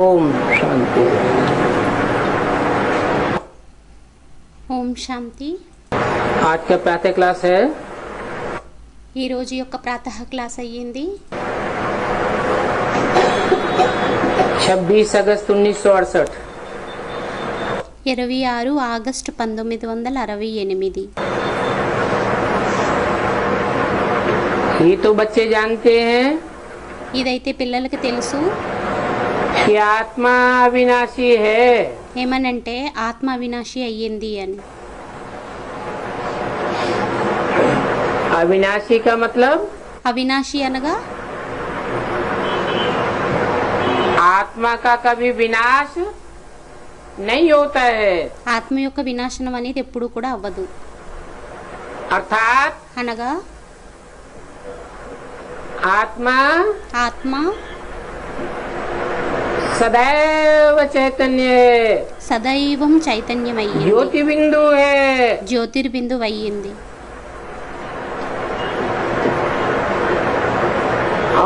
ओम शांति। ఓం శాంతి। आज का प्रातः क्लास है ఈ రోజు యొక్క ప్రాతః క్లాస్ అయ్యింది 26 अगस्त 1968। 26 ఆగస్టు 1968। ये तो बच्चे जानते हैं ఇదైతే పిల్లలకి తెలుసు कि आत्मा अविनाशी है। ఏమనంటే ఆత్మ అవినాశి అయ్యింది అని। अविनाशी का मतलब అవినాశి అనగా आत्मा का कभी विनाश नहीं होता है, ఆత్మ యొక్క వినాశనం అనేది ఎప్పుడు కూడా అవ్వదు। अर्थात అనగా आत्मा ఆత్మ सदैव चैतन्य है, సదైవం చైతన్యమయ్యింది, ज्योति बिंदु है। జ్యోతిర్బిందువు అయ్యింది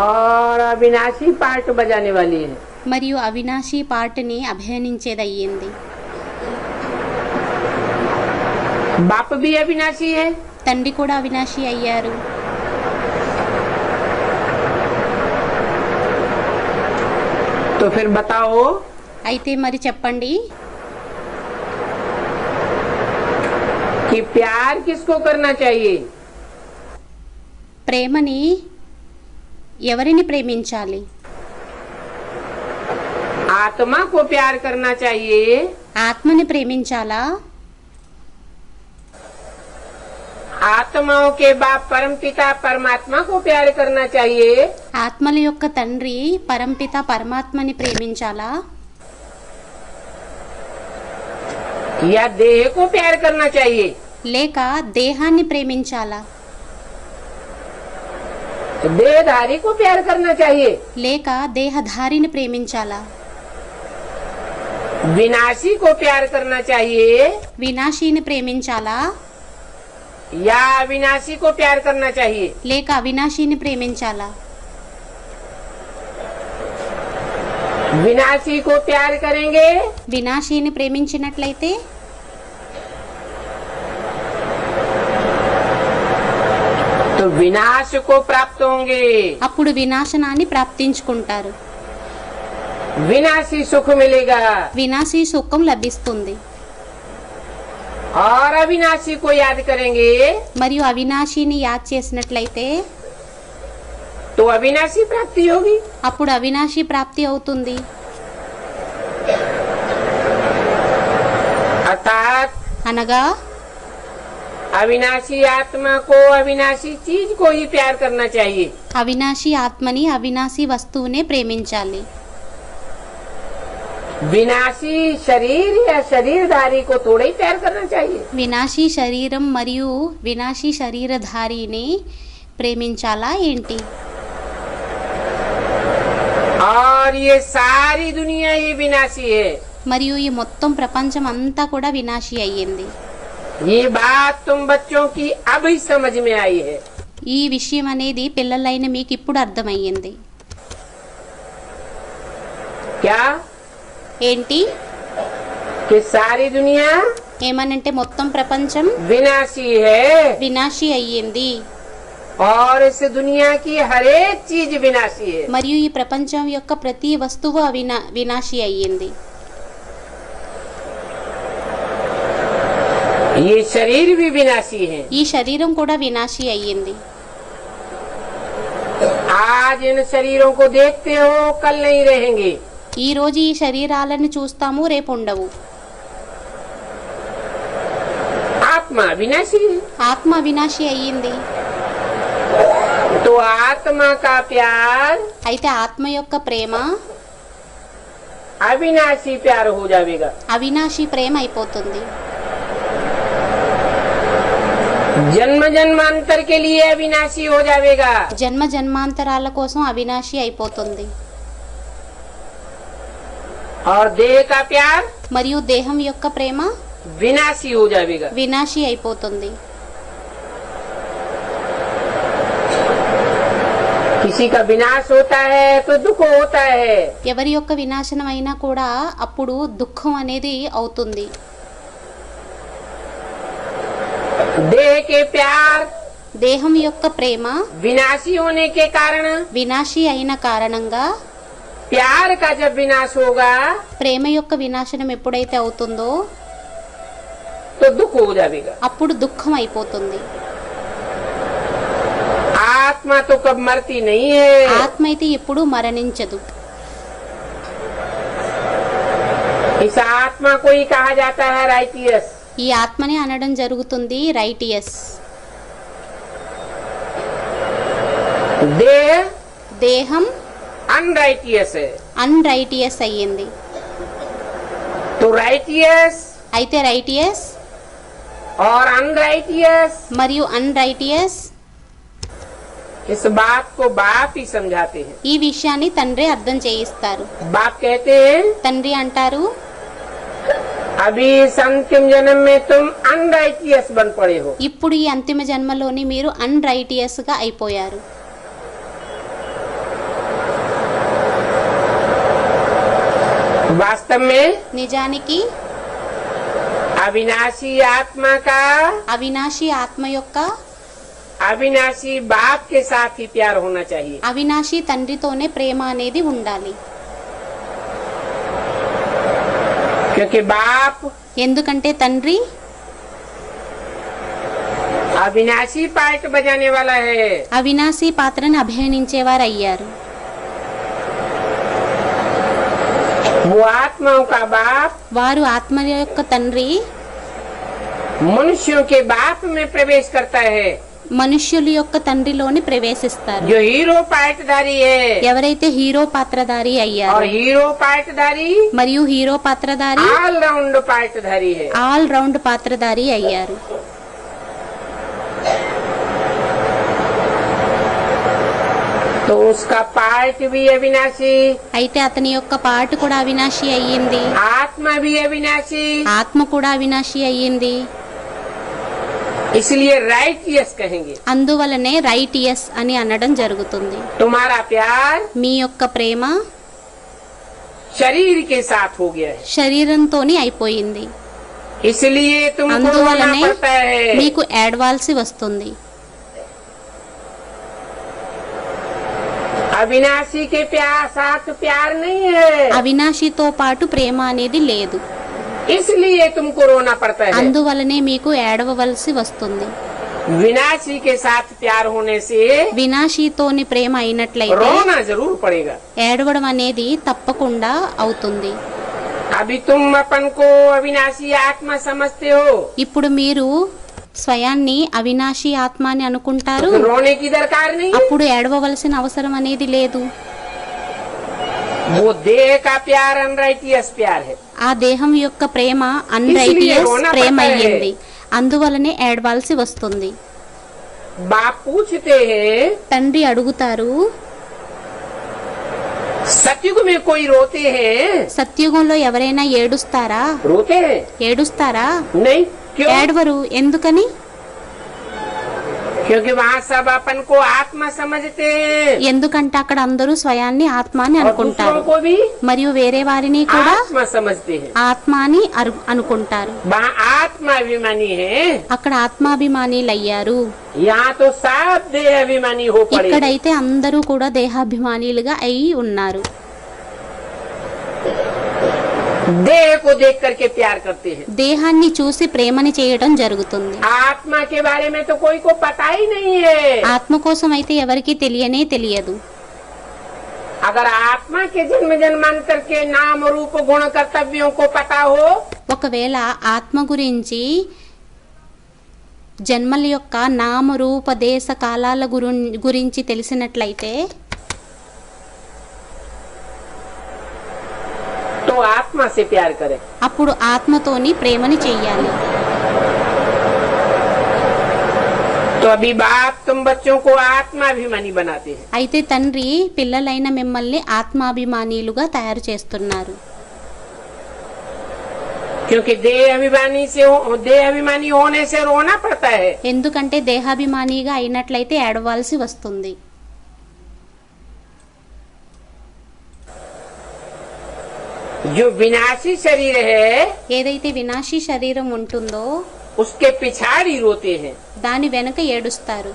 और अविनाशी पार्ट बजाने वाली है। మరియు అవినాశి పాటని అభినయించేది అయ్యింది। बाप भी अविनाशी है, తండ్రి కూడా అవినాశి అయ్యారు। तो फिर बताओ అయితే మరి చెప్పండి कि प्यार किसको करना चाहिए? ప్రేమని ఎవరిని ప్రేమించాలి? आत्मा को प्यार करना चाहिए ఆత్మని ప్రేమించాలా? आत्माओं के बाप परमपिता परमात्मा को प्यार करना चाहिए ఆత్మల యొక్క తండ్రి పరంపిత పరమాత్మని ప్రేమించాలా? या देह को प्यार करना चाहिए? లేక దేహాన్ని ప్రేమించాలా? देहधारी को प्यार करना चाहिए? లేక దేహధారిని ప్రేమించాలా? विनाशी को प्यार करना चाहिए వినాశిని ప్రేమించాలా? या अविनाशी को प्यार करना चाहिए? లేక అవినాశిని ప్రేమించాలా? विनाशी को प्यार करेंगे వినాశిని ప్రేమించినట్లయితే तो विनाश को प्राप्त होंगे, అప్పుడు వినాశనాన్ని ప్రాప్తించుకుంటారు, विनाशी सुख मिलेगा। వినాశి సుఖం లభిస్తుంది। और अविनाशी को याद करेंगे మరియు అవినాశిని యాద్ చేసినట్లయితే तो अविनाशी प्राप्ति होगी। అప్పుడు అవినాశి ప్రాప్తి అవుతుంది। अर्थात అనగా अविनाशी आत्मा को अविनाशी चीज को ही प्यार करना चाहिए। అవినాశి ఆత్మని అవినాశి వస్తువునే ప్రేమించాలి। विनाशी शरीर या शरीरधारी को थोड़ा ही प्यार करना चाहिए। వినాశి శరీరం మరియు వినాశి శరీరధారిని ప్రేమించాలా ఏంటి? और ये सारी दुनिया ही विनाशी है। మరియు ఈ మొత్తం ప్రపంచం అంతా కూడా వినాశి అయ్యింది। ये बात तुम बच्चों की अब ही समझ में आई है। ఈ విషయం అనేది పిల్లలైన మీకు ఇప్పుడు అర్థమయ్యింది। क्या? ఏంటి? कि सारी दुनिया ఏమనంటే మొత్తం ప్రపంచం विनाशी है వినాశి అయ్యింది और इस दुनिया की हर एक चीज विनाशी है। మరియు ఈ ప్రపంచం యొక్క ప్రతి వస్తువు వినాశి అయ్యింది। ये शरीर भी विनाशी है। ఈ శరీరం కూడా వినాశి అయ్యింది। आज इन शरीरों को देखते हो, कल नहीं रहेंगे। ఈ రోజు ఈ శరీరాలను చూస్తాము, రేపు ఉండవు। आत्मा विनाशी है। ఆత్మ వినాశి అయ్యింది। तो आत्मा का प्यार అయితే ఆత్మ యొక్క ప్రేమ अविनाशी प्यार हो जाएगा। అవినాశి ప్రేమ అయిపోతుంది। जन्म जन्मांतर के लिए अविनाशी हो जाएगा। జన్మ జన్మాంతరాల కోసం అవినాశి అయిపోతుంది। और देह का प्यार మరియు దేహం యొక్క ప్రేమ विनाशी हो जाएगा। వినాశి అయిపోతుంది। किसी का विनाश होता है तो दुख होता है। ఎవరి యొక్క వినాశనం అయినా కూడా అప్పుడు దుఃఖం అనేది అవుతుంది. देह के प्यार దేహం యొక్క ప్రేమ विनाशी होने के कारण, వినాశి అయిన కారణంగా प्यार का जब विनाश होगा ప్రేమ యొక్క వినాశనం ఎప్పుడైతే అవుతుందో तो दुख हो जाएगा। అప్పుడు దుఃఖం అయిపోతుంది. आत्मा तो कब मरती नहीं है। ఆత్మ అయితే ఎప్పుడూ మరణించదు. इस आत्मा को ही कहा जाता है राइटियस। ఈ ఆత్మని అనడం జరుగుతుంది రైటియస్. देह దేహం अनराइटियस है। అన్రైటియస్ అయ్యింది. तो राइटियस అయితే రైటియస్ और अनराइटियस, మరియు అన్రైటియస్ इस बात को बाप ही समझाते हैं। ఈ విషయాన్ని తండ్రి అర్థం చేయిస్తారు. बाप कहते हैं తండ్రి అంటారు, अभी इस अंतिम जन्म में तुम अनराइटियस बन पड़े हो। ఇప్పుడు ఈ అంతిమ జన్మలోని మీరు అన్రైటియస్ గా అయిపోయారు. वास्तव में నిజానికి अविनाशी आत्मा का అవినాశి ఆత్మ యొక్క अविनाशी बाप के साथ ही प्यार होना चाहिए। అవినాశి తండ్రితోనే ప్రేమ అనేది ఉండాలి. क्योंकि बाप ఎందుకంటే తండ్రి अविनाशी पार्ट बजाने वाला है। అవినాశి పాత్రను అభినయించేవారు అయ్యారు. वो आत्माओं का बाप వారు ఆత్మ యొక్క తండ్రి मनुष्यों के बाप में प्रवेश करता है। మనుష్యుల యొక్క తండ్రిలోని ప్రవేశిస్తారు. जो हीरो पार्टधारी है ఎవరైతే హీరో పాత్రధారి और అయ్యారు हीरो पार्टधारी మరియు హీరో పాత్రధారి ऑल राउंड पार्टधारी है। ఆల్ రౌండ్ పాత్రధారి అయ్యారు. तो उसका पार्ट भी अविनाशी, అయితే అతని యొక్క పాట కూడా అవినాశి అయ్యింది. आत्मा भी अविनाशी, ఆత్మ కూడా అవినాశి అయ్యింది. इसलिए राइटियस कहेंगे। అందువలనే రైటియస్ అని అనడం జరుగుతుంది. तुम्हारा प्यार మీ యొక్క ప్రేమ शरीर के साथ हो गया है, శరీరంతోని అయిపోయింది. इसलिए तुमको रोना అందువలనే पड़ता है। మీకు ఏడవాల్సి వస్తుంది. अविनाशी के प्यार साथ प्यार नहीं है, అవినాశితో పాటు ప్రేమ అనేది లేదు. इसलिए तुमको रोना पड़ता है। అందువలనే మీకు ఏడవవలసి వస్తుంది. विनाशी के साथ प्यार होने से వినాశితోని ప్రేమ అయినట్లయితే रोना जरूर पड़ेगा। ఏడవడం అనేది తప్పకుండా అవుతుంది. अभी तुम अपन को अविनाशी आत्मा समझते हो, ఇప్పుడు మీరు స్వయాన్ని అవినాశి ఆత్మ అని అనుకుంటారు. तो रोने की दरकार नहीं। అప్పుడు ఏడవవలసిన అవసరం అనేది లేదు. वो देह का प्यार अनराइटियस प्यार है। ఆ దేహం యొక్క ప్రేమ అన్రైటియస్ रोना ప్రేమ पड़ता है। అయ్యింది. అందువలనే ఏడవాల్సి వస్తుంది. बाप पूछते हैं తండ్రి అడుగుతారు, सतयुग में कोई रोते हैं? సత్యుగంలో ఎవరైనా ఏడుస్తారా? रोते हैं? ఏడుస్తారా? नहीं। क्यों? ఏడవరు. ఎందుకని? क्योंकि वहाँ सब अपन को आत्मा समझते हैं ఎందుకంటే అక్కడ అందరూ స్వయాన్ని ఆత్మ అని और అనుకుంటారు दूसरों को भी మరియు వేరే వారిని కూడా आत्मा समझते हैं। ఆత్మ అని అనుకుంటారు. वहाँ आत्मा अभिमानी है, అక్కడ ఆత్మాభిమానిలయ్యారు. यहाँ तो सब देह अभिमानी हो पड़े। ఇక్కడైతే అందరూ కూడా దేహాభిమానిలుగా అయి ఉన్నారు. देह को देख करके प्यार करते हैं। దేహాన్ని చూసి ప్రేమని చేయడం జరుగుతుంది. आत्मा के बारे में तो कोई को पता ही नहीं है। ఆత్మ కోసం అయితే ఎవరికీ తెలియనే తెలియదు. अगर आत्मा के जन्म जन्मांतर के नाम रूप गुण कर्तव्यों को पता हो ఒకవేళ ఆత్మ గురించి జన్మల యొక్క నామ రూప దేశ కాలాల గురించి తెలిసినట్లయితే तो आत्मा से प्यार करें। అప్పుడు ఆత్మతోని ప్రేమని చెయ్యాలి. तो अभी बाप तुम बच्चों को आत्माभिमानी बनाते हैं। అయితే తండ్రి పిల్లలైన మిమ్మల్ని ఆత్మాభిమానిలుగా తయారు చేస్తున్నారు. क्योंकि देह अभिमानी होने से रोना पड़ता है। ఎందుకంటే దేహాభిమానిగా అయినట్లయితే ఏడవాల్సి వస్తుంది. जो विनाशी शरीर है ఏదైతే వినాశీ శరీరం ఉంటుందో उसके पिछाड़ी रोते हैं। దాని వెనుక ఏడుస్తారు.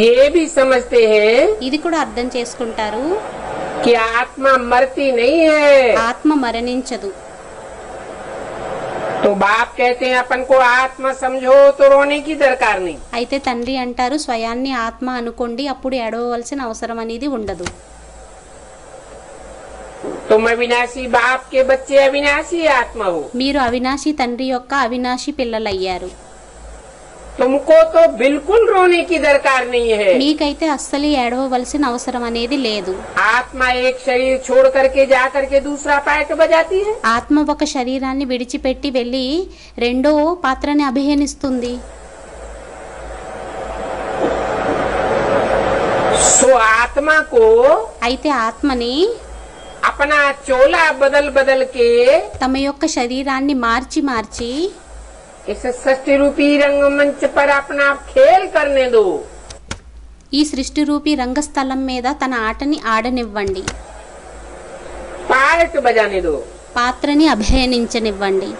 ये भी समझते हैं ఇది కూడా అర్థం చేసుకుంటారు, कि आत्मा मरती नहीं है। ఆత్మ మరణించదు. तो बाप कहते हैं अपन को आत्मा समझो तो रोने की दरकार नहीं। అయితే తండ్రి అంటారు, స్వయాన్ని ఆత్మ అనుకోండి, అప్పుడు ఏడవవలసిన అవసరం అనేది ఉండదు. तुम अविनाशी बाप के बच्चे अविनाशी आत्मा हो। మీరు అవినాశి తండ్రి యొక్క అవినాశి పిల్లలయ్యారు. तुमको तो बिल्कुल रोने की दरकार नहीं है। మీకైతే అస్సలు ఏడవవలసిన అవసరం అనేది లేదు. आत्मा एक शरीर छोड़ करके जा करके दूसरा पार्ट बजाती है। ఆత్మ ఒక శరీరాన్ని విడిచిపెట్టి వెళ్లి రెండో పాత్రని అభినయిస్తుంది. सो आत्मा को అయితే ఆత్మని अपना चोला बदल बदल के తమ యొక్క శరీరాన్ని మార్చి మార్చి इस सृष्टि रूपी रंगमंच पर अपना खेल करने दो। ఈ సృష్టి రూపీ రంగస్థలం మీద తన ఆటని ఆడనివ్వండి, पार्ट बजाने दो। పాత్రని అభినయించనివ్వండి.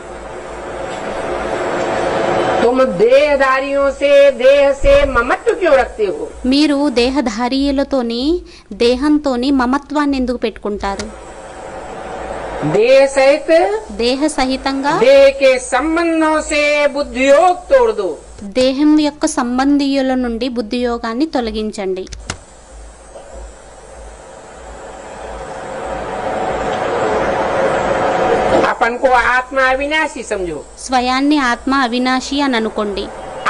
तुम देहधारियों से देह से ममत्व क्यों रखते हो? మీరు దేహధారీయులతోని దేహంతోని మమత్వాన్ని ఎందుకు పెట్టుకుంటారు? देह सहित దేహ సహితంగా देह के संबंधों से बुद्धियोग तोड़ दो। దేహం యొక్క సంబంధీయుల నుండి బుద్ధియోగాన్ని తొలగించండి. अपन को आत्मा अविनाशी समझो। స్వయాన్ని ఆత్మ అవినాశి అని అనుకోండి.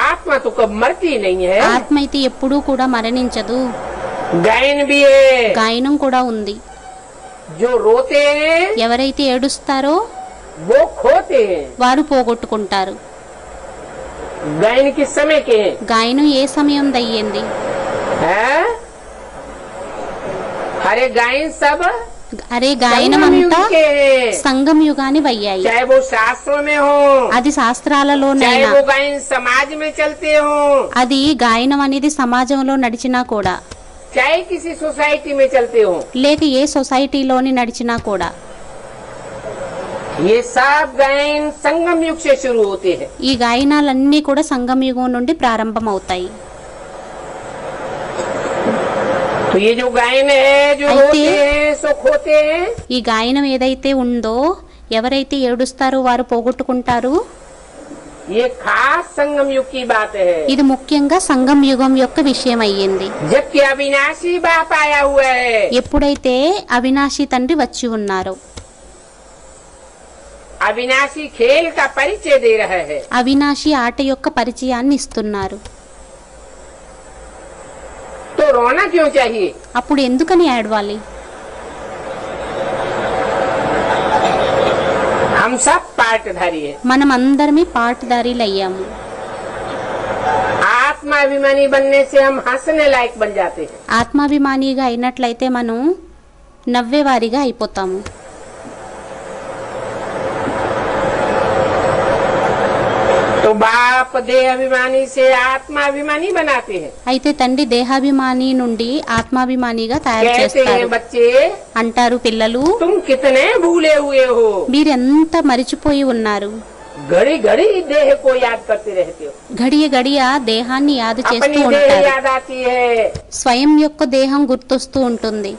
आत्मा तो कब मरती नहीं है। ఆత్మ అయితే ఎప్పుడూ కూడా మరణించదు. गायन भी है। గాయనం కూడా ఉంది. जो रोते हैं ఎవరైతే ఏడుస్తారో वो खोते हैं। వారు పోగొట్టుకుంటారు. गायन किस समय के हैं? గాయనం ఏ సమయం దయ్యింది? हैं? अरे गायन सब అరే గాయనం संगम युग అంతా के हैं। సంగం యుగాని వయ్యాయి. चाहे वो शास्त्रों में हो, అది चाहे శాస్త్రాలలోనైనా, वो गायन समाज में चलते हो, అది గాయనం అనేది సమాజంలో నడిచినా కూడా, चाहे किसी सोसाइटी में चलते हो, లేక ఏ సొసైటీలోని నడిచినా కూడా, ये सब गायन संगम युग से शुरू होते हैं। ఈ గాయనాలన్నీ కూడా సంగం యుగం నుండి ప్రారంభమవుతాయి. तो ये जो गायन है जो అయితే रोते हैं सो खोते हैं। ఈ గాయనం ఏదైతే ఉందో ఎవరైతే ఏడుస్తారో వారు పోగొట్టుకుంటారు. ये खास संगम युग की बात है। ఇది ముఖ్యంగా సంగం యుగం యొక్క విషయం అయ్యింది. जबकि अविनाशी बाप आया हुआ है। ఎప్పుడైతే అవినాశి తండ్రి వచ్చి ఉన్నారో, अविनाशी खेल का परिचय दे रहा है। అవినాశి ఆట యొక్క పరిచయాన్ని ఇస్తున్నారు. तो रोना क्यों चाहिए? అప్పుడు ఎందుకని ఏడవాలి? हम सब पार्टधारी है। మనం అందరమే పాటదారీలు అయ్యాము. आत्माभिमानी बनने से हम हंसने लायक बन जाते हैं। ఆత్మాభిమానిగా అయినట్లయితే మనం నవ్వేవారిగా అయిపోతాము. तो बाप देह अभिमानी से आत्माभिमानी बनाते हैं। అయితే తండ్రి దేహాభిమాని నుండి ఆత్మాభిమానిగా తయారు कहते हैं చేస్తారు. बच्चे అంటారు, పిల్లలు तुम कितने भूले हुए हो, మీరెంత మరిచిపోయి ఉన్నారు, घड़ी घड़ी देह को याद करते रहते हो। గడియ గడియ దేహాన్ని యాద చేస్తూ अपनी देह ఉంటారు. याद आती है, స్వయం యొక్క దేహం గుర్తొస్తూ ఉంటుంది,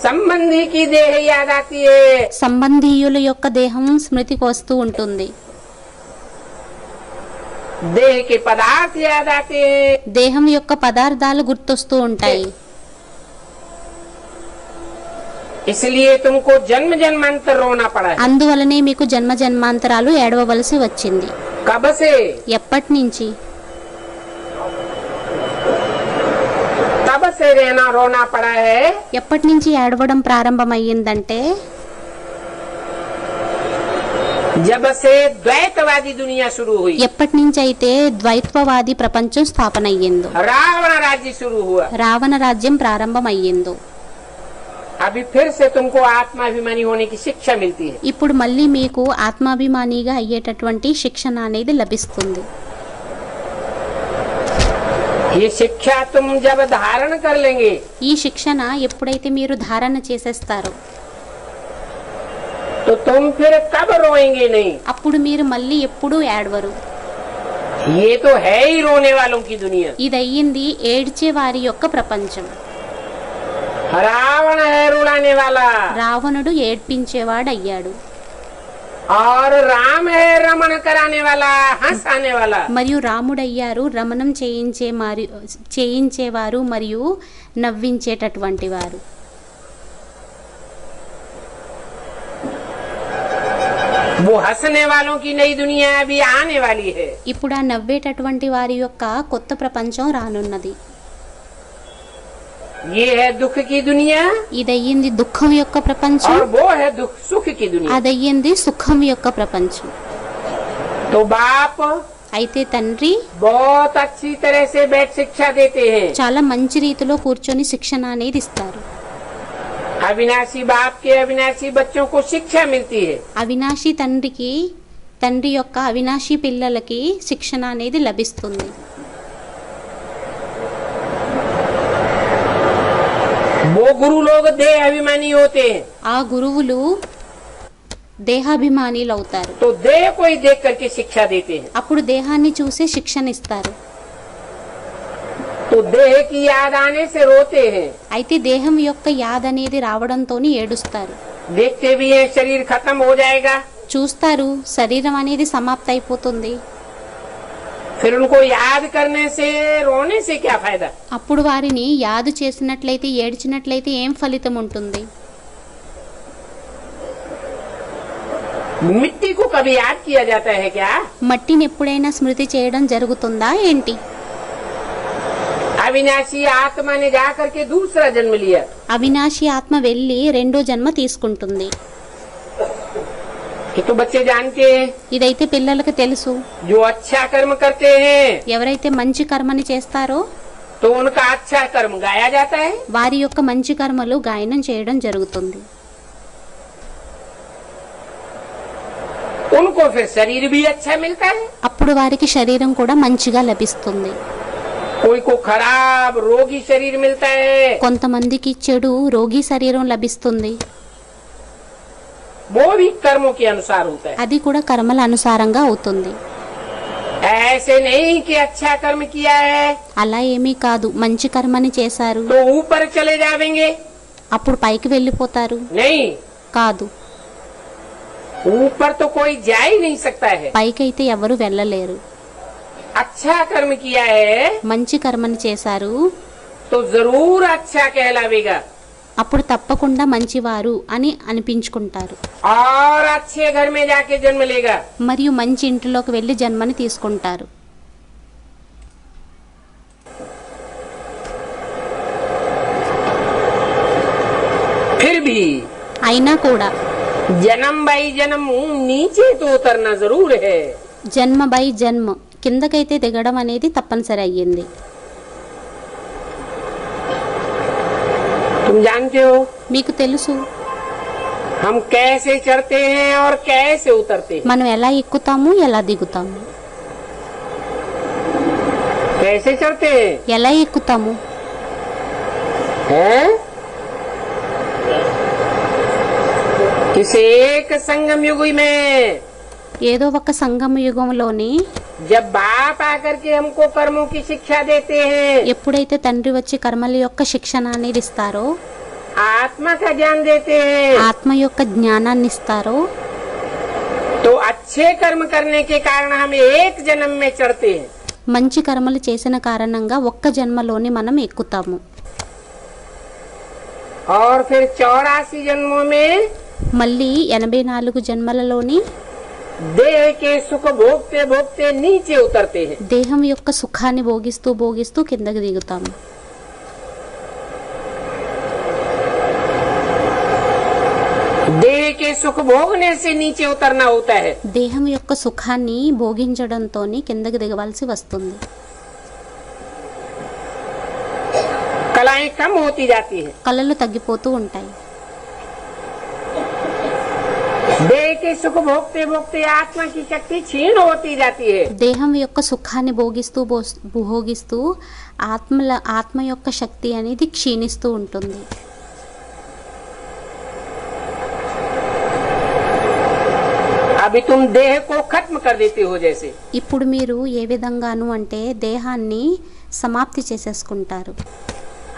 संबंधी की देह याद आती है, సంబంధీయుల యొక్క దేహం స్మృతికి వస్తూ ఉంటుంది, देह के पदार्थ याद आते हैं। దేహం యొక్క పదార్థాలు గుర్తొస్తూ ఉంటాయి. इसलिए तुमको जन्म जन्मांतर रोना पड़ा है। అందువలనే మీకు జన్మ జన్మాంతరాలు ఏడవవలసి వచ్చింది. कब से? ఎప్పటి నుంచి? तब से रहना रोना पड़ा है ఎప్పటి నుంచి ఏడవడం ప్రారంభమయ్యిందంటే, जब से द्वैतवादी दुनिया शुरू हुई, ఎప్పటి నుంచి అయితే ద్వైత్వవాది ప్రపంచం స్థాపన అయ్యిందో, रावण राज्य शुरू हुआ। రావణ రాజ్యం ప్రారంభమయ్యిందో, अभी फिर से तुमको आत्माभिमानी होने की शिक्षा मिलती है। ఇప్పుడు మళ్ళీ మీకు ఆత్మాభిమానిగా అయ్యేటటువంటి శిక్షణ అనేది లభిస్తుంది. ये शिक्षा तुम जब धारण कर लेंगे, ఈ శిక్షణ ఎప్పుడైతే మీరు ధారణ చేసేస్తారో, तो तुम फिर कब रोएंगे नहीं? అప్పుడు మీరు మళ్ళీ ఎప్పుడూ ఏడవరు. ये तो है ही रोने वालों की दुनिया. ఇదయ్యింది ఏడ్చే వారి యొక్క ప్రపంచం. रावण है रुलाने वाला రావణుడు ఏడ్పించేవాడయ్యాడు. और राम है रमण कराने वाला, हंसाने वाला. మరియు రాముడయ్యారు రమణం చేయించేవారు మరియు నవ్వించేటటువంటి వారు. वो हंसने वालों की नई दुनिया अभी आने वाली है. ఇప్పుడు ఆ నవ్వేటటువంటి వారి యొక్క కొత్త ప్రపంచం రానున్నది. ये है दुख की दुनिया ఇదయ్యింది దుఃఖం యొక్క ప్రపంచం. और वो है दुख सुख की दुनिया. అదయ్యింది సుఖం యొక్క ప్రపంచం. तो बाप అయితే తండ్రి बहुत अच्छी तरह से बैठ शिक्षा देते हैं. చాలా మంచి రీతిలో కూర్చొని శిక్షణ అనేది ఇస్తారు. अविनाशी बाप के अविनाशी बच्चों को शिक्षा मिलती है. అవినాశి తండ్రికి తండ్రి యొక్క అవినాశి పిల్లలకి శిక్షణ అనేది లభిస్తుంది. वो गुरु लोग देह अभिमानी होते हैं. ఆ గురువులు దేహాభిమానిలు అవుతారు. तो देह को ही देख करके शिक्षा देते हैं. అప్పుడు దేహాన్ని చూసే శిక్షణ ఇస్తారు. तो देह की याद आने से रोते हैं. అయితే దేహం యొక్క యాద అనేది రావడంతోని ఏడుస్తారు. देखते भी हैं शरीर खत्म हो जाएगा. చూస్తారు శరీరం అనేది సమాప్తి అయిపోతుంది. फिर उनको याद करने से रोने से क्या फायदा? అప్పుడు వారిని యాదు చేసినట్లయితే ఏడ్చినట్లయితే ఏం ఫలితం ఉంటుంది? मिट्टी को कभी याद किया जाता है क्या? మట్టిని ఎప్పుడైనా స్మృతి చేయడం జరుగుతుందా ఏంటి? अविनाशी आत्मा ने जा करके दूसरा जन्म लिया. అవినాశి ఆత్మ వెళ్ళి రెండో జన్మ తీసుకుంటుంది. ये तो बच्चे जानते हैं. ఇదైతే పిల్లలకు తెలుసు. जो अच्छा कर्म करते हैं ఎవరైతే మంచి కర్మని చేస్తారో तो उनका अच्छा कर्म गाया जाता है. వారి యొక్క మంచి కర్మలు గాయనం చేయడం జరుగుతుంది. उनको फिर शरीर भी अच्छा मिलता है. అప్పుడు వారికి శరీరం కూడా మంచిగా లభిస్తుంది. कोई को खराब रोगी शरीर मिलता है. కొంతమందికి చెడు రోగి శరీరం లభిస్తుంది. वो भी कर्मों के अनुसार होता है. అది కూడా కర్మల అనుసారంగా అవుతుంది. ऐसे नहीं कि अच्छा कर्म किया है అలా ఏమీ కాదు మంచి కర్మని చేశారు तो ऊपर चले जाएंगे. అప్పుడు పైకి వెళ్ళిపోతారు. नहीं, కాదు, ऊपर तो कोई जा ही नहीं सकता है. పైకి అయితే ఎవరు వెళ్ళలేరు. अच्छा कर्म किया है మంచి కర్మని చేశారు तो जरूर अच्छा कहलावेगा. అప్పుడు తప్పకుండా మంచివారు అని అనిపించుకుంటారు. और अच्छे घर में जाके जन्म लेगा. మరియు మంచి ఇంటిలోకి వెళ్ళి జన్మని తీసుకుంటారు. फिर भी అయినా కూడా जन्म बाई जन्म नीचे तो उतरना जरूर है. జన్మ బై జన్మ కిందకైతే దిగడం అనేది తప్పనిసరి అయ్యింది. तुम जानते हो మీకు తెలుసు हम कैसे चढ़ते हैं और कैसे उतरते हैं. మనం ఎలా ఎక్కుతాము ఎలా దిగుతాము. कैसे चढ़ते हैं ఎలా ఎక్కుతాము हैं? इस एक संगम युग में ఏదో ఒక సంగమ యుగంలోని जब बाप आकर के हमको कर्मों की शिक्षा देते हैं, ఎప్పుడైతే తండ్రి వచ్చి కర్మల యొక్క శిక్షణ అనేది ఇస్తారో आत्मा का ज्ञान देते हैं, ఆత్మ యొక్క జ్ఞానాన్ని ఇస్తారో तो अच्छे कर्म करने के कारण हम एक जन्म में चढ़ते हैं. మంచి కర్మలు చేసిన కారణంగా ఒక్క జన్మలోని మనం ఎక్కుతాము. और फिर 84 जन्मों में మళ్ళీ 84 జన్మలలోని देह के सुख भोगते भोगते नीचे उतरते हैं. దేహం యొక్క సుఖాన్ని భోగిస్తూ భోగిస్తూ కిందకి దిగుతాము. देह के सुख भोगने से नीचे उतरना होता है. దేహం యొక్క సుఖాన్ని భోగించడంతోని కిందకి దిగవలసి వస్తుంది. कलाएं कम होती जाती है. కళలు తగ్గిపోతూ ఉంటాయి. देह के सुख भोगते भोगते आत्मा की शक्ति क्षीण होती जाती है. దేహం యొక్క సుఖాన్ని భోగిస్తూ ఆత్మ యొక్క శక్తి అనేది క్షీణిస్తూ ఉంటుంది. अभी तुम देह को खत्म कर देते हो जैसे। ఇప్పుడు మీరు ఏ విధంగాను అంటే దేహాన్ని సమాప్తి చేసేసుకుంటారు.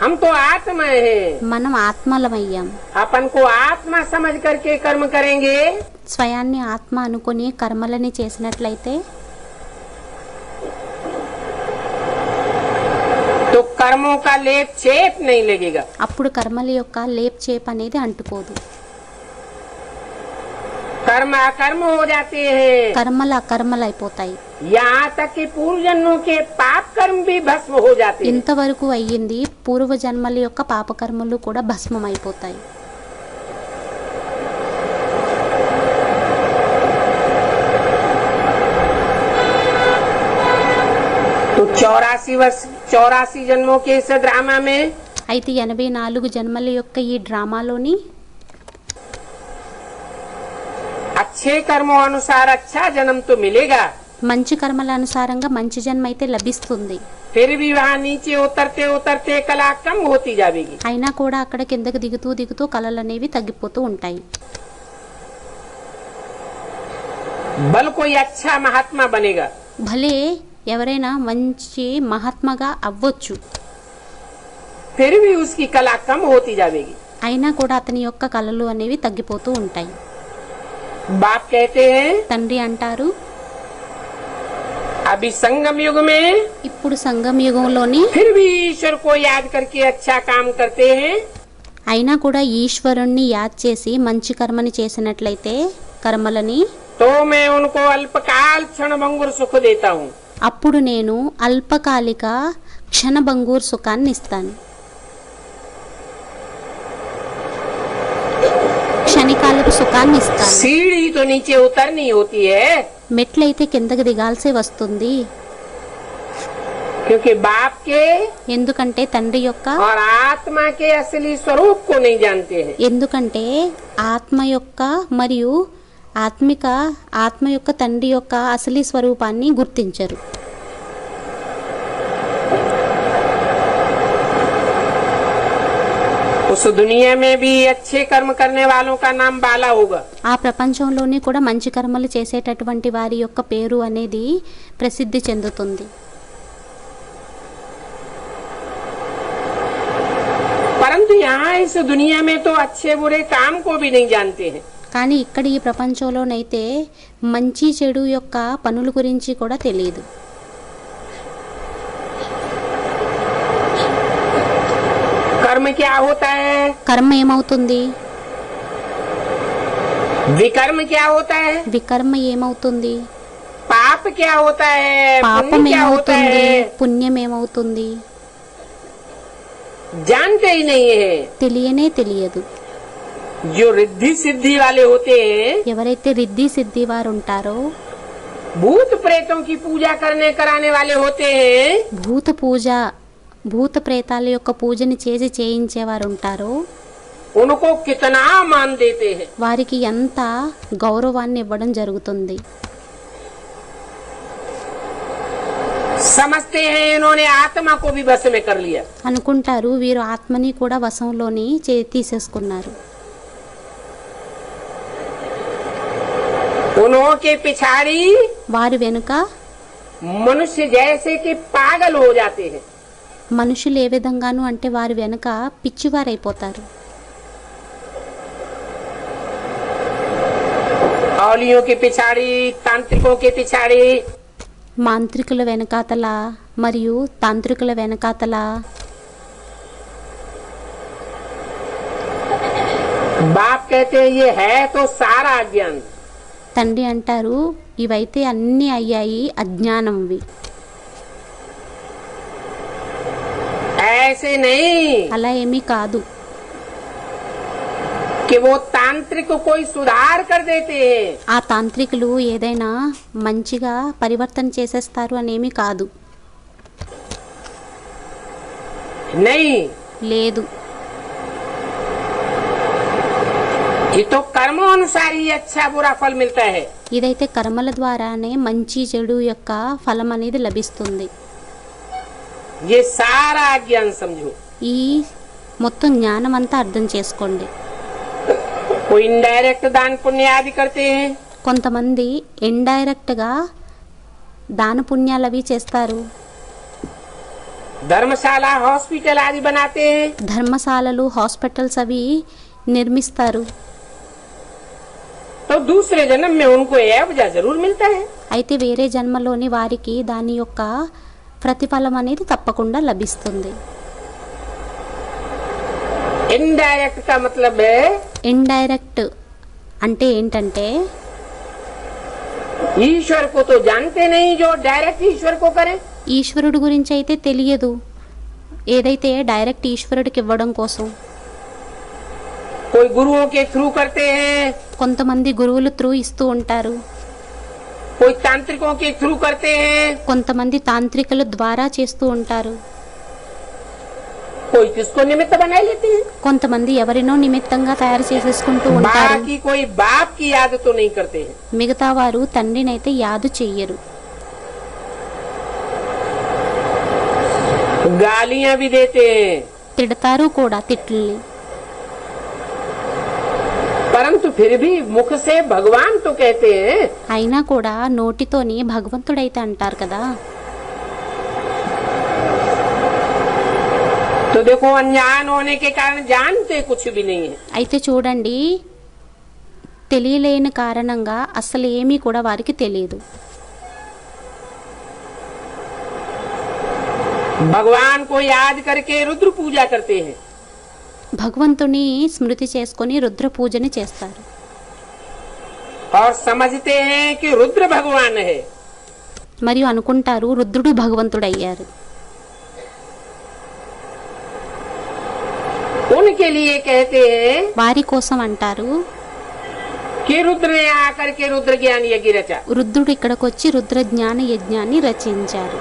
हम तो आत्मा है, మనం ఆత్మలమయ్యాం. अपन को आत्मा समझ करके कर्म करेंगे స్వయాన్ని ఆత్మ అనుకొని కర్మలని చేసినట్లయితే तो कर्मों का लेप चेप नहीं लगेगा। అప్పుడు కర్మల యొక్క లేప్ చేప్ అనేది అంటుకోదు. कर्म अकर्म हो जाते हैं, కర్మలు అకర్మలు అయిపోతాయి. यहाँ तक कि पूर्व जन्मों के पाप कर्म भी भस्म हो जाते हैं। ఇంతవరకు అయ్యింది పూర్వ జన్మల యొక్క పాపకర్మలు కూడా భస్మం అయిపోతాయి. तो 84 जन्मों के इस ड्रामा में అయితే 84 జన్మల యొక్క ఈ డ్రామాలోని अच्छे कर्मों अनुसार अच्छा जन्म तो मिलेगा, మంచి కర్మల అనుసారంగా మంచి జన్మ అయితే లభిస్తుంది. फिर भी वहाँ नीचे उतरते उतरते कला कम होती जाएगी। అయినా కూడా అక్కడ కిందకి దిగుతూ దిగుతూ కళలు అనేవి తగ్గిపోతూ ఉంటాయి. बल कोई अच्छा महात्मा बनेगा, భలే ఎవరైనా మంచి మహాత్మగా అవ్వచ్చు, फिर भी उसकी कला कम होती जाएगी। అయినా కూడా అతని యొక్క కళలు అనేవి తగ్గిపోతూ ఉంటాయి. बाप कहते हैं తండ్రి అంటారు, अभी संगम युग में ఇప్పుడు సంగమ యుగంలోని फिर भी ईश्वर को याद करके अच्छा काम करते हैं, అయినా కూడా ఈశ్వరుణ్ణి యాద్ చేసి మంచి కర్మని చేసినట్లయితే కర్మలని तो मैं उनको अल्पकाल क्षण भंगुर सुख देता हूँ। అప్పుడు నేను అల్పకాలిక క్షణభంగూర్ సుఖాన్ని ఇస్తాను. క్షణికాలపు సుఖాన్ని ఇస్తాను. सीढ़ी तो नीचे उतरनी होती है, మెట్లయితే కిందకి దిగాల్సి వస్తుంది. क्योंकि बाप के ఎందుకంటే తండ్రి యొక్క और आत्मा के असली स्वरूप को नहीं जानते हैं। ఎందుకంటే ఆత్మ యొక్క మరియు ఆత్మ యొక్క తండ్రి యొక్క అసలు స్వరూపాన్ని గుర్తించరు. उस दुनिया में भी अच्छे कर्म करने वालों का नाम बाला होगा। ఆ ప్రపంచంలోని కూడా మంచి కర్మలు చేసేటటువంటి వారి యొక్క పేరు అనేది ప్రసిద్ధి చెందుతుంది. परंतु यहाँ इस दुनिया में तो अच्छे बुरे काम को भी नहीं जानते हैं। కానీ ఇక్కడ ఈ ప్రపంచంలోనైతే మంచి చెడు యొక్క పనుల గురించి కూడా తెలియదు. कर्म क्या होता है, కర్మ ఏమవుతుంది, विकर्म क्या होता है, వికర్మ ఏమవుతుంది, पाप क्या होता है, పాపం पुण्य क्या होता ఏమవుతుంది, है, పుణ్యం ఏమవుతుంది जानते ही नहीं है। తెలియనే తెలియదు. जो रिद्धि सिद्धि वाले होते हैं, ఎవరైతే రిద్ధి సిద్ధి వారు ఉంటారో, भूत प्रेतों की पूजा करने कराने वाले होते हैं, భూత ప్రేతాల యొక్క పూజని చేసి చేయించేవారు ఉంటారో उनको कितना मान देते हैं। వారికి ఎంత గౌరవాన్ని ఇవ్వడం జరుగుతుంది. समझते हैं इन्होंने आत्मा को भी बस में कर लिया। అనుకుంటారు వీరు ఆత్మని కూడా వశంలోని తీసేసుకున్నారు. उनके पिछाड़ी వారి వెనుక मनुष्य जैसे कि पागल हो जाते हैं। మనుషులు ఏ విధంగాను అంటే వారి వెనుక పిచ్చివారైపోతారు. औलियों के पिछाड़ी, तांत्रिकों के पिछाड़ी, మాంత్రికుల వెనకాతల మరియు తాంత్రికుల వెనకాతల बाप कहते हैं ये है तो सारा अज्ञान। తండ్రి అంటారు ఇవైతే అన్నీ అయ్యాయి అజ్ఞానంవి. ऐसे नहीं అలా ఏమీ కాదు कि वो तांत्रिक कोई सुधार कर देते हैं। ఆ తాంత్రికులు ఏదైనా మంచిగా పరివర్తన చేసేస్తారు అనేమి కాదు. नहीं, లేదు, ये तो कर्मों अनुसार ही अच्छा बुरा फल मिलता है। ఇదైతే కర్మల ద్వారానే మంచి చెడు యొక్క ఫలం అనేది లభిస్తుంది. ये सारा अज्ञान समझो। ఈ మొత్తం జ్ఞానం అంతా అర్థం చేసుకోండి. कोई इनडायरेक्ट दान पुण्य आदि करते हैं, కొంతమంది ఇండైరెక్ట్గా దాన పుణ్యాలవి చేస్తారు. धर्मशाला हॉस्पिटल आदि बनाते हैं, ధర్మశాలలు హాస్పిటల్స్ అవి నిర్మిస్తారు. तो दूसरे जन्म में उनको एवजा जरूर मिलता है. అయితే వేరే జన్మలోని వారికి దాని యొక్క ప్రతిఫలం అనేది తప్పకుండా లభిస్తుంది. इनडायरेक्ट का मतलब है ఇండైరెక్ట్ అంటే ఏంటంటే ईश्वर को तो जानते नहीं जो डायरेक्ट ईश्वर को करे. ఈశ్వరుడు గురించి అయితే తెలియదు, ఏదైతే డైరెక్ట్ ఈశ్వరుడికి ఇవ్వడం కోసం. कोई गुरुओं के थ्रू करते हैं, కొంతమంది గురువులు త్రూ ఇస్తూ ఉంటారు, कोई तांत्रिकों के थ्रू करते हैं, కొంతమంది తాంత్రికుల ద్వారా చేస్తూ ఉంటారు, कोई किसको निमित्त बना लेते हैं. కొంతమంది ఎవరినో నిమిత్తంగా తయారు చేసేసుకుంటూ ఉంటారు. बाकी कोई बाप की याद तो नहीं करते हैं. మిగతా వారు తండ్రినైతే యాదు చెయ్యరు. गालियां भी देते हैं, తిడతారు కూడా తిట్లని. परंतु फिर भी मुख से भगवान तो कहते हैं. అయినా కూడా నోటితోని భగవంతుడైతే అంటారు కదా. तो देखो अनजान होने के कारण जानते कुछ भी नहीं है. అయితే చూడండి, తెలియలేని కారణంగా అసలు ఏమీ కూడా వారికి తెలియదు. भगवान को याद करके रुद्र पूजा करते हैं, భగవంతుని స్మృతి చేసుకొని రుద్ర పూజని చేస్తారు. और समझते हैं कि रुद्र भगवान है. మరియు అనుకుంటారు రుద్రుడు భగవంతుడయ్యారు. उनके लिए कहते हैं వారి కోసం అంటారు कि रुद्र ने आकर के रुद्र ज्ञान यज्ञ रचा. రుద్రుడు ఇక్కడికి వచ్చి రుద్ర జ్ఞాన యజ్ఞాన్ని రచించారు.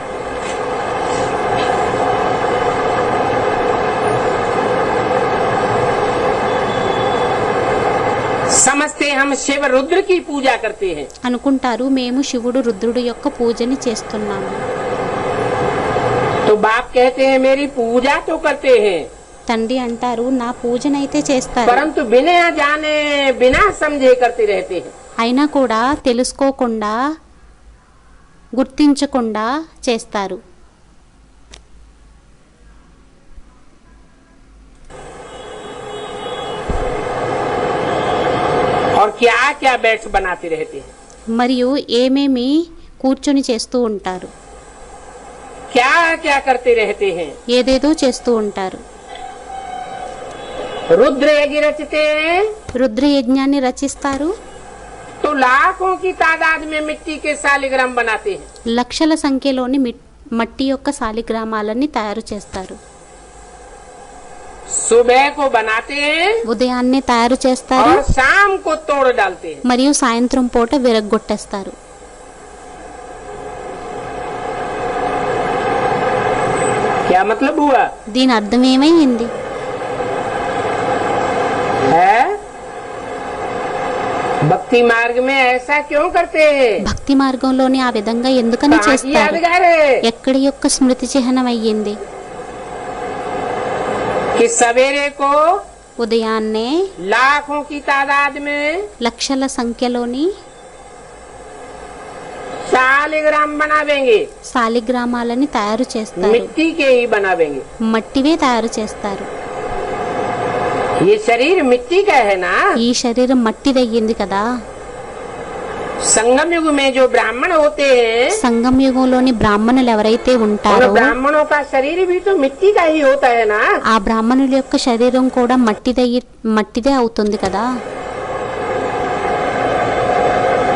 समझते हम शिव रुद्र की पूजा करते हैं. అనుకుంటారు మేము శివుడు రుద్రుడు యొక్క పూజని చేస్తున్నాము. तो बाप कहते हैं मेरी पूजा तो करते हैं, తండ్రి అంటారు నా పూజనైతే చేస్తారు, परंतु बिना जाने बिना समझे करते रहते हैं. అయినా కూడా తెలుసుకోకుండా గుర్తించకుండా చేస్తారు. और क्या क्या बैठ बनाते रहते हैं. మరియు ఏమేమి కూర్చొని చేస్తూ ఉంటారు, क्या क्या करते रहते हैं. ఏదేదో చేస్తూ ఉంటారు. रुद्र यज्ञ रचते हैं రుద్ర యజ్ఞాన్ని రచిస్తారు, तो लाखों की तादाद में मिट्टी के शालिग्राम बनाते हैं. లక్షల సంఖ్యలోని మట్టి యొక్క శాలిగ్రామాలని తయారు చేస్తారు. सुबह को बनाते हैं ఉదయాన్నే తయారు చేస్తారు, और शाम को तोड़ डालते हैं. మరియు సాయంత్రం పూట విరగ్గొట్టేస్తారు. क्या मतलब हुआ దీని అర్థం ఏమైంది? है? भक्ति मार्ग में ऐसा क्यों करते हैं? భక్తి మార్గంలోని ఆ విధంగా ఎందుకని कहाँ की చేస్తారు? यादगार है ఎక్కడి యొక్క స్మృతి చిహ్నం అయ్యింది? कि सवेरे को ఉదయాన్నే लाखों की तादाद में లక్షల సంఖ్యలోని शालिग्राम बनावेंगे, శాలిగ్రామాలని తయారు చేస్తారు, मिट्टी के ही बनावेंगे. మట్టివే తయారు చేస్తారు. ये शरीर मिट्टी का है ना. ఈ శరీరం మట్టిదయ్యింది కదా. संगम युग में जो ब्राह्मण होते हैं సంగం యుగంలోని బ్రాహ్మణులు ఎవరైతే उन ఉంటారో ब्राह्मणों का शरीर भी तो मिट्टी का ही होता है ना. ఆ బ్రాహ్మణుల యొక్క శరీరం కూడా మట్టిదే అవుతుంది కదా.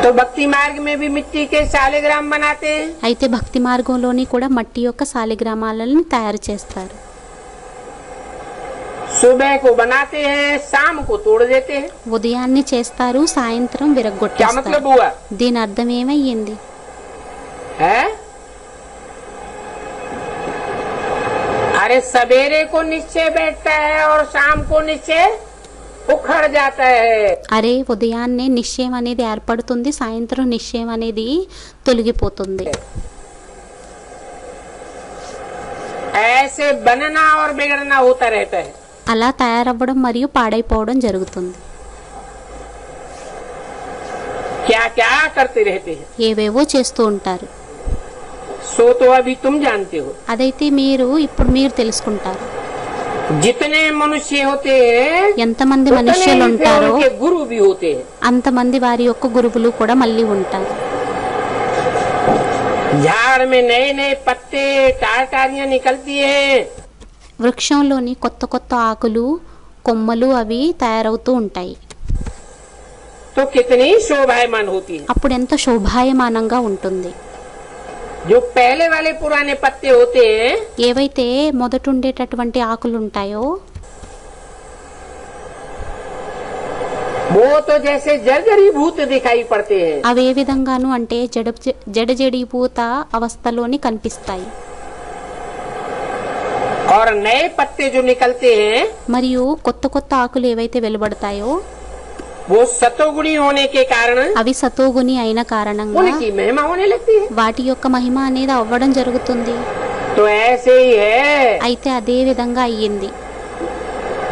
तो भक्ति मार्ग में भी मिट्टी के शालिग्राम बनाते हैं. అయితే భక్తి మార్గంలోని కూడా మట్టి యొక్క శాలిగ్రామాలను తయారు చేస్తారు. सुबह को बनाते हैं, शाम को तोड़ देते हैं. ఉదయాన్నే చేస్తారు, సాయంత్రం क्या విరగ్గొట్టేస్తారు. मतलब हुआ దీని అర్థం ఏమయ్యింది? है? अरे सवेरे को निश्चय बैठता है और शाम को निश्चय उखड़ जाता है. అరే ఉదయాన్నే నిశ్చయం అనేది ఏర్పడుతుంది, సాయంత్రం నిశ్చయం అనేది తొలగిపోతుంది. ऐसे बनना और बिगड़ना होता रहता है. అలా తయారవ్వడం మరియు పాడైపోవడం జరుగుతుంది. क्या क्या करते रहते हैं, ఏవేవో చేస్తూ ఉంటారు. सो तो अभी तुम जानते हो. అదైతే ఇప్పుడు మీరు తెలుసుకుంటారు. जितने मनुष्य होते हैं ఎంతమంది उतने మనుష్యులు ही ఉంటారో उनके गुरु भी होते हैं. అంతమంది వారి యొక్క గురువులు కూడా మళ్ళీ ఉంటారు. झाड़ में नए नए पत्ते टारियां निकलती हैं. వృక్షంలోని కొత్త కొత్త ఆకులు కొమ్మలు అవి తయారవుతూ ఉంటాయి. तो कितनी शोभायमान होती है. అప్పుడు ఎంత శోభాయమానంగా ఉంటుంది. जो पहले वाले पुराने पत्ते होते हैं ఏవైతే మొదట ఉండేటటువంటి ఆకులు ఉంటాయో वो तो जैसे जर्जरीभूत दिखाई पड़ते हैं. అవి ఏ విధంగాను అంటే జడజడీభూత అవస్థలోని కనిపిస్తాయి. और नए पत्ते जो निकलते हैं మరియు కొత్త కొత్త ఆకులు ఏవైతే వెలువడతాయో वो सतोगुणी होने के कारण అవి సతోగుణి అయిన కారణంగా उनकी महिमा होने लगती है. వాటి యొక్క మహిమ అనేది అవ్వడం జరుగుతుంది. तो ऐसे ही है. అయితే అదే విధంగా అయ్యింది.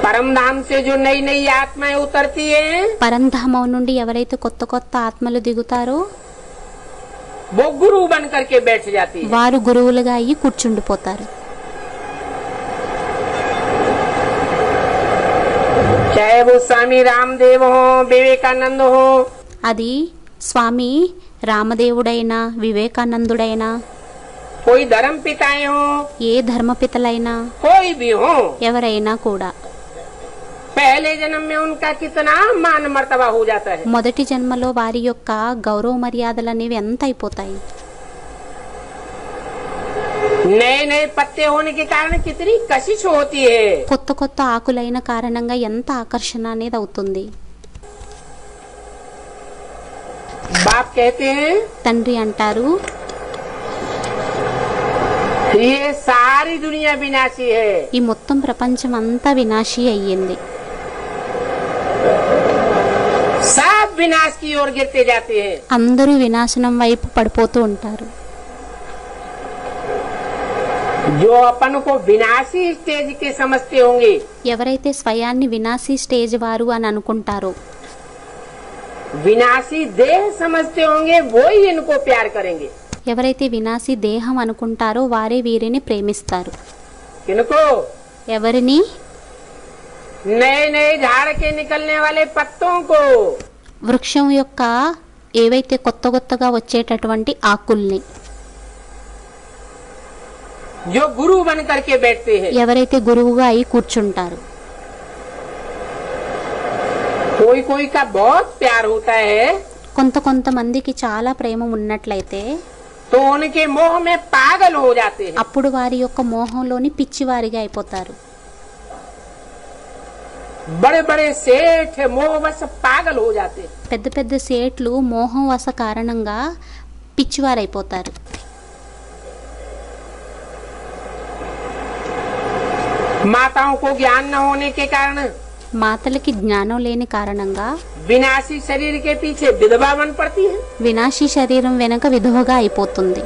परम धाम से जो नई नई आत्माएं उतरती हैं పరంధామం నుండి ఎవరైతే కొత్త కొత్త ఆత్మలు దిగుతారో वो गुरु बन करके बैठ जाती है. వారు గురువులుగా అయ్యి కూర్చుండిపోతారు. चाहे वो स्वामी रामदेव हो, विवेकानंद हो, అది స్వామి రామదేవుడైనా వివేకానందుడైనా कोई धर्म पिताएं हो, ఏ ధర్మపితలైనా कोई भी हो, ఎవరైనా కూడా पहले जन्म में उनका कितना मान मर्तबा हो जाता है. మొదటి జన్మలో వారి యొక్క గౌరవ మర్యాదలు అనేవి ఎంత అయిపోతాయి. नए नए पत्ते होने के कारण कितनी कशिश होती है. కొత్త కొత్త ఆకులైన కారణంగా ఎంత ఆకర్షణ అనేది అవుతుంది. बाप कहते हैं తండ్రి అంటారు ये सारी दुनिया विनाशी है. ఈ మొత్తం ప్రపంచం అంతా వినాశీ అయ్యింది. सब विनाश की ओर गिरते जाते हैं. అందరూ వినాశనం వైపు పడిపోతూ ఉంటారు. जो अपन को विनाशी स्टेज के समझते होंगे ఎవరైతే స్వయాన్ని వినాశీ స్టేజ్ వారు అని అనుకుంటారో विनाशी देह समझते होंगे वो ही इनको प्यार करेंगे. ఎవరైతే వినాశీ దేహం అనుకుంటారో వారే వీరిని ప్రేమిస్తారు. किनको ఎవరిని नए नए झाड़ के निकलने वाले पत्तों को. వృక్షం యొక్క ఏవైతే కొత్త కొత్తగా వచ్చేటటువంటి ఆకుల్ని जो गुरु बन करके बैठते हैं. ఎవరైతే గురువుగా అయి కూర్చుంటారు. कोई कोई का बहुत प्यार होता है కొంతమందికి చాలా ప్రేమ ఉన్నట్లయితే तो उनके मोह में पागल हो जाते हैं. అప్పుడు వారి యొక్క మోహంలోని పిచ్చివారిగా అయిపోతారు. बड़े बड़े सेठ मोहवश पागल हो जाते हैं. పెద్ద పెద్ద సేట్లు మోహం వశ కారణంగా పిచ్చివారైపోతారు. माताओं को ज्ञान न होने के कारण మాతలకి జ్ఞానం లేని కారణంగా विनाशी शरीर के पीछे विधवा बन पड़ती है. వినాశీ శరీరం వెనక విధవగా అయిపోతుంది.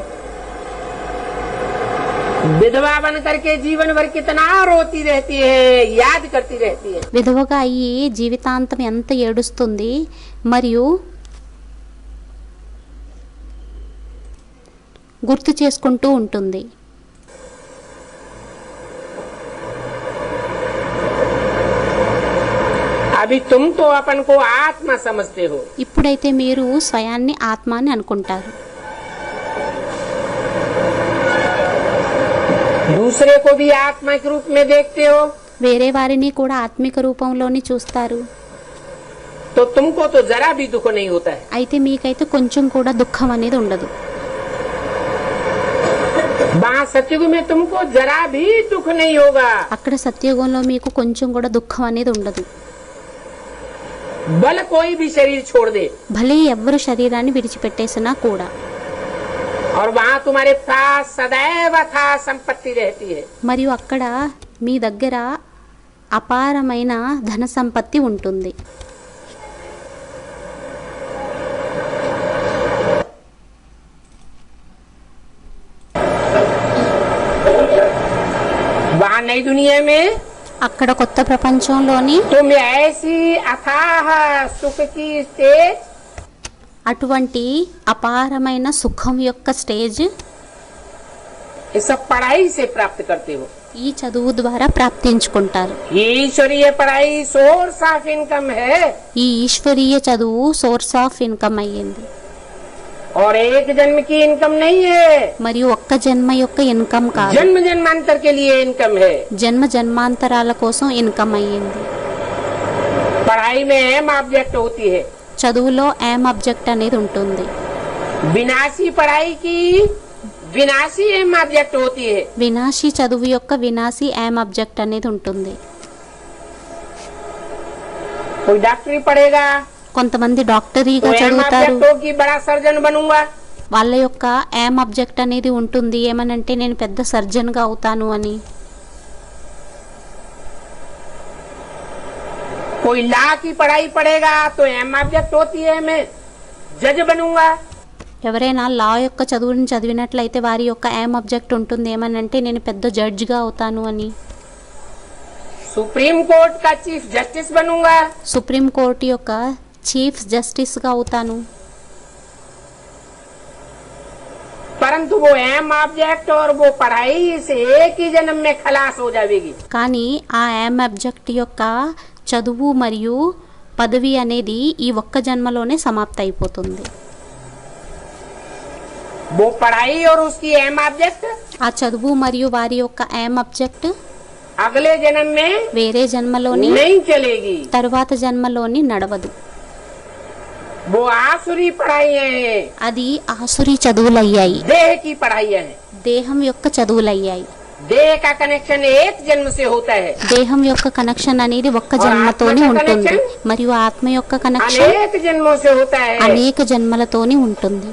विधवा बन करके जीवन भर कितना रोती रहती है, याद करती रहती है. విధవగా అయ్యి జీవితాంతం ఎంత ఏడుస్తుంది మరియు గుర్తు చేసుకుంటూ ఉంటుంది. अभी तुम तो अपन को आत्मा समझते हो. ఇప్పుడైతే మీరు స్వయాన్ని ఆత్మ అని అనుకుంటారు. दूसरे को भी आत्मा के रूप में देखते हो వేరే వారిని కూడా ఆత్మిక రూపంలోని చూస్తారు. तो तुमको तो जरा भी दुख नहीं होता है. అయితే మీకైతే కొంచెం కూడా దుఃఖం అనేది ఉండదు. वहाँ सतयुग में तुमको जरा भी दुख नहीं होगा. అక్కడ సత్యయుగంలో మీకు కొంచెం కూడా దుఃఖం అనేది ఉండదు. बल कोई भी शरीर छोड़ दे భలే ఎవ్వరు శరీరాన్ని విడిచిపెట్టేసినా కూడా और वहाँ तुम्हारे पास सदैव था संपत्ति रहती है. మరియు అక్కడ మీ దగ్గర అపారమైన ధన సంపత్తి ఉంటుంది. वहाँ नई दुनिया में అక్కడ కొత్త ప్రపంచంలోని तुम ऐसी अथाह सुख की स्टेज అటువంటి అపారమైన సుఖం యొక్క స్టేజ్ ये सब पढ़ाई से प्राप्त करते हो। ఈ చదువు ద్వారా ప్రాప్తించుకుంటారు. ये ईश्वरीय पढ़ाई सोर्स ऑफ इनकम है ఈ ఈశ్వరీయ చదువు సోర్స్ ఆఫ్ ఇన్కమ్ అయ్యింది. और एक जन्म की इनकम नहीं है, మరియు ఒక్క జన్మ యొక్క ఇన్కమ్ కాదు, जन्म जन्मांतर के लिए इनकम है। జన్మ జన్మాంతరాల కోసం ఇన్కమ్ అయ్యింది. पढ़ाई में अहम ऑब्जेक्ट होती है, చదువులో ఏం అబ్జెక్ట్ అనేది ఉంటుంది. विनाशी पढ़ाई की विनाशी अहम ऑब्जेक्ट होती है। వినాశీ చదువు యొక్క వినాశీ ఏం అబ్జెక్ట్ అనేది ఉంటుంది. कोई डॉक्टरी पढ़ेगा కొంతమంది तो డాక్టరీగా अहम చదువుతారు. ऑब्जेक्ट हो कि बड़ा सर्जन बनूंगा। వాళ్ళ యొక్క ఏం అబ్జెక్ట్ అనేది ఉంటుంది ఏమనంటే నేను పెద్ద సర్జన్గా అవుతాను అని. कोई लॉ की पढ़ाई पढ़ेगा तो अहम ऑब्जेक्ट होती है मैं जज बनूंगा। ఎవరైనా లా యొక్క చదువుని చదివినట్లయితే వారి యొక్క ఏం అబ్జెక్ట్ ఉంటుంది ఏమనంటే నేను పెద్ద జడ్జిగా అవుతాను అని. सुप्रीम कोर्ट का चीफ जस्टिस बनूंगा। సుప్రీం కోర్టు యొక్క చీఫ్ జస్టిస్గా అవుతాను. परंतु वो अहम ऑब्जेक्ट और वो पढ़ाई से एक ही जन्म में खलास हो जाएगी। కానీ ఆ ఏం అబ్జెక్ట్ యొక్క చదువు మరియు పదవి అనేది ఈ ఒక్క జన్మలోనే సమాప్తి అయిపోతుంది. वो पढ़ाई और उसकी अहम ऑब्जेक्ट ఆ చదువు మరియు వారి యొక్క ఏం అబ్జెక్ట్ अगले जन्म में వేరే జన్మలోని नहीं चलेगी। తరువాత జన్మలోని నడవదు. वो आसुरी पढ़ाइयाँ हैं, అది ఆసురీ చదువులయ్యాయి, देह की पढ़ाइयाँ हैं। దేహం యొక్క చదువులయ్యాయి. देह का कनेक्शन एक जन्म से होता है, దేహం యొక్క కనెక్షన్ అనేది ఒక్క జన్మతోనే ఉంటుంది మరియు ఆత్మ యొక్క కనెక్షన్ अनेक जन्मों से होता है। అనేక జన్మలతోని ఉంటుంది.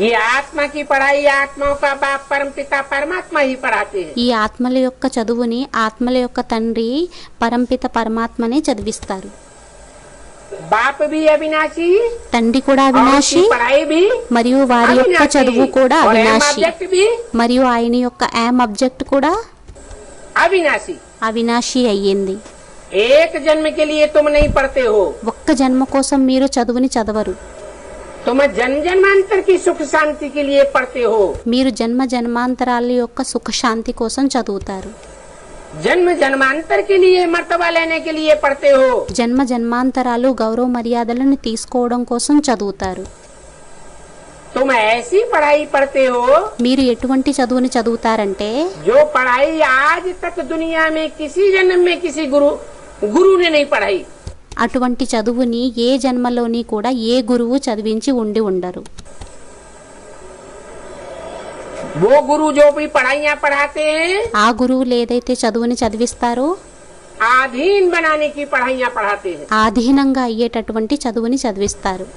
ये आत्मा की पढ़ाई आत्माओं का बाप परम पिता परमात्मा ही पढ़ाते हैं। ఈ ఆత్మల యొక్క చదువుని ఆత్మల యొక్క తండ్రి పరంపిత పరమాత్మనే చదివిస్తారు. बाप भी अविनाशी తండ్రి కూడా और అవినాశి उसकी पढ़ाई भी మరియు వారి యొక్క अविनाशी చదువు కూడా और अहम అవినాశి ऑब्जेक्ट भी మరియు ఆయన యొక్క ఏం అబ్జెక్ట్ కూడా अविनाशी। అవినాశి అయ్యింది. एक जन्म के लिए तुम नहीं पढ़ते हो, ఒక్క జన్మ కోసం మీరు చదువుని చదవరు, तुम जन्म जन्मांतर की सुख शांति के लिए पढ़ते हो। మీరు జన్మ జన్మాంతరాల యొక్క సుఖశాంతి కోసం చదువుతారు. जन्म जन्मांतर के लिए मर्तबा लेने के लिए पढ़ते हो। జన్మ జన్మాంతరాలు గౌరవ మర్యాదలను తీసుకోవడం కోసం చదువుతారు. तुम ऐसी पढ़ाई पढ़ते हो మీరు ఎటువంటి చదువుని చదువుతారంటే जो पढ़ाई आज तक दुनिया में किसी जन्म में किसी गुरु ने नहीं पढ़ाई। అటువంటి చదువుని ఏ జన్మలోని కూడా ఏ గురువు చదివించి ఉండి ఉండరు. वो गुरु जो भी पढ़ाइयाँ पढ़ाते हैं ఆ గురువులు ఏదైతే చదువుని చదివిస్తారో आधीन बनाने की पढ़ाइयाँ पढ़ाते हैं। ఆధీనంగా అయ్యేటటువంటి చదువుని చదివిస్తారు.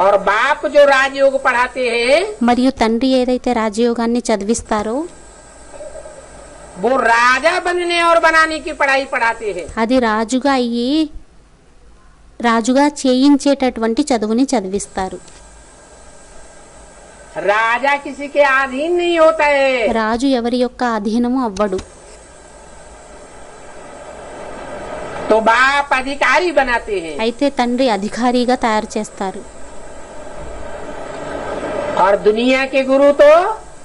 और बाप जो राजयोग पढ़ाते हैं మరియు తండ్రి ఏదైతే రాజయోగాన్ని చదివిస్తారో वो राजा बनने और बनाने की पढ़ाई पढ़ाते हैं। అది రాజుగా అయ్యి రాజుగా చేయించేటటువంటి చదువుని చదివిస్తారు. राजा किसी के अधीन नहीं होता है, రాజు ఎవరి యొక్క అధీనము అవ్వడు. तो बाप अधिकारी बनाते हैं అయితే తండ్రి అధికారిగా తయారు చేస్తారు. और दुनिया के गुरु तो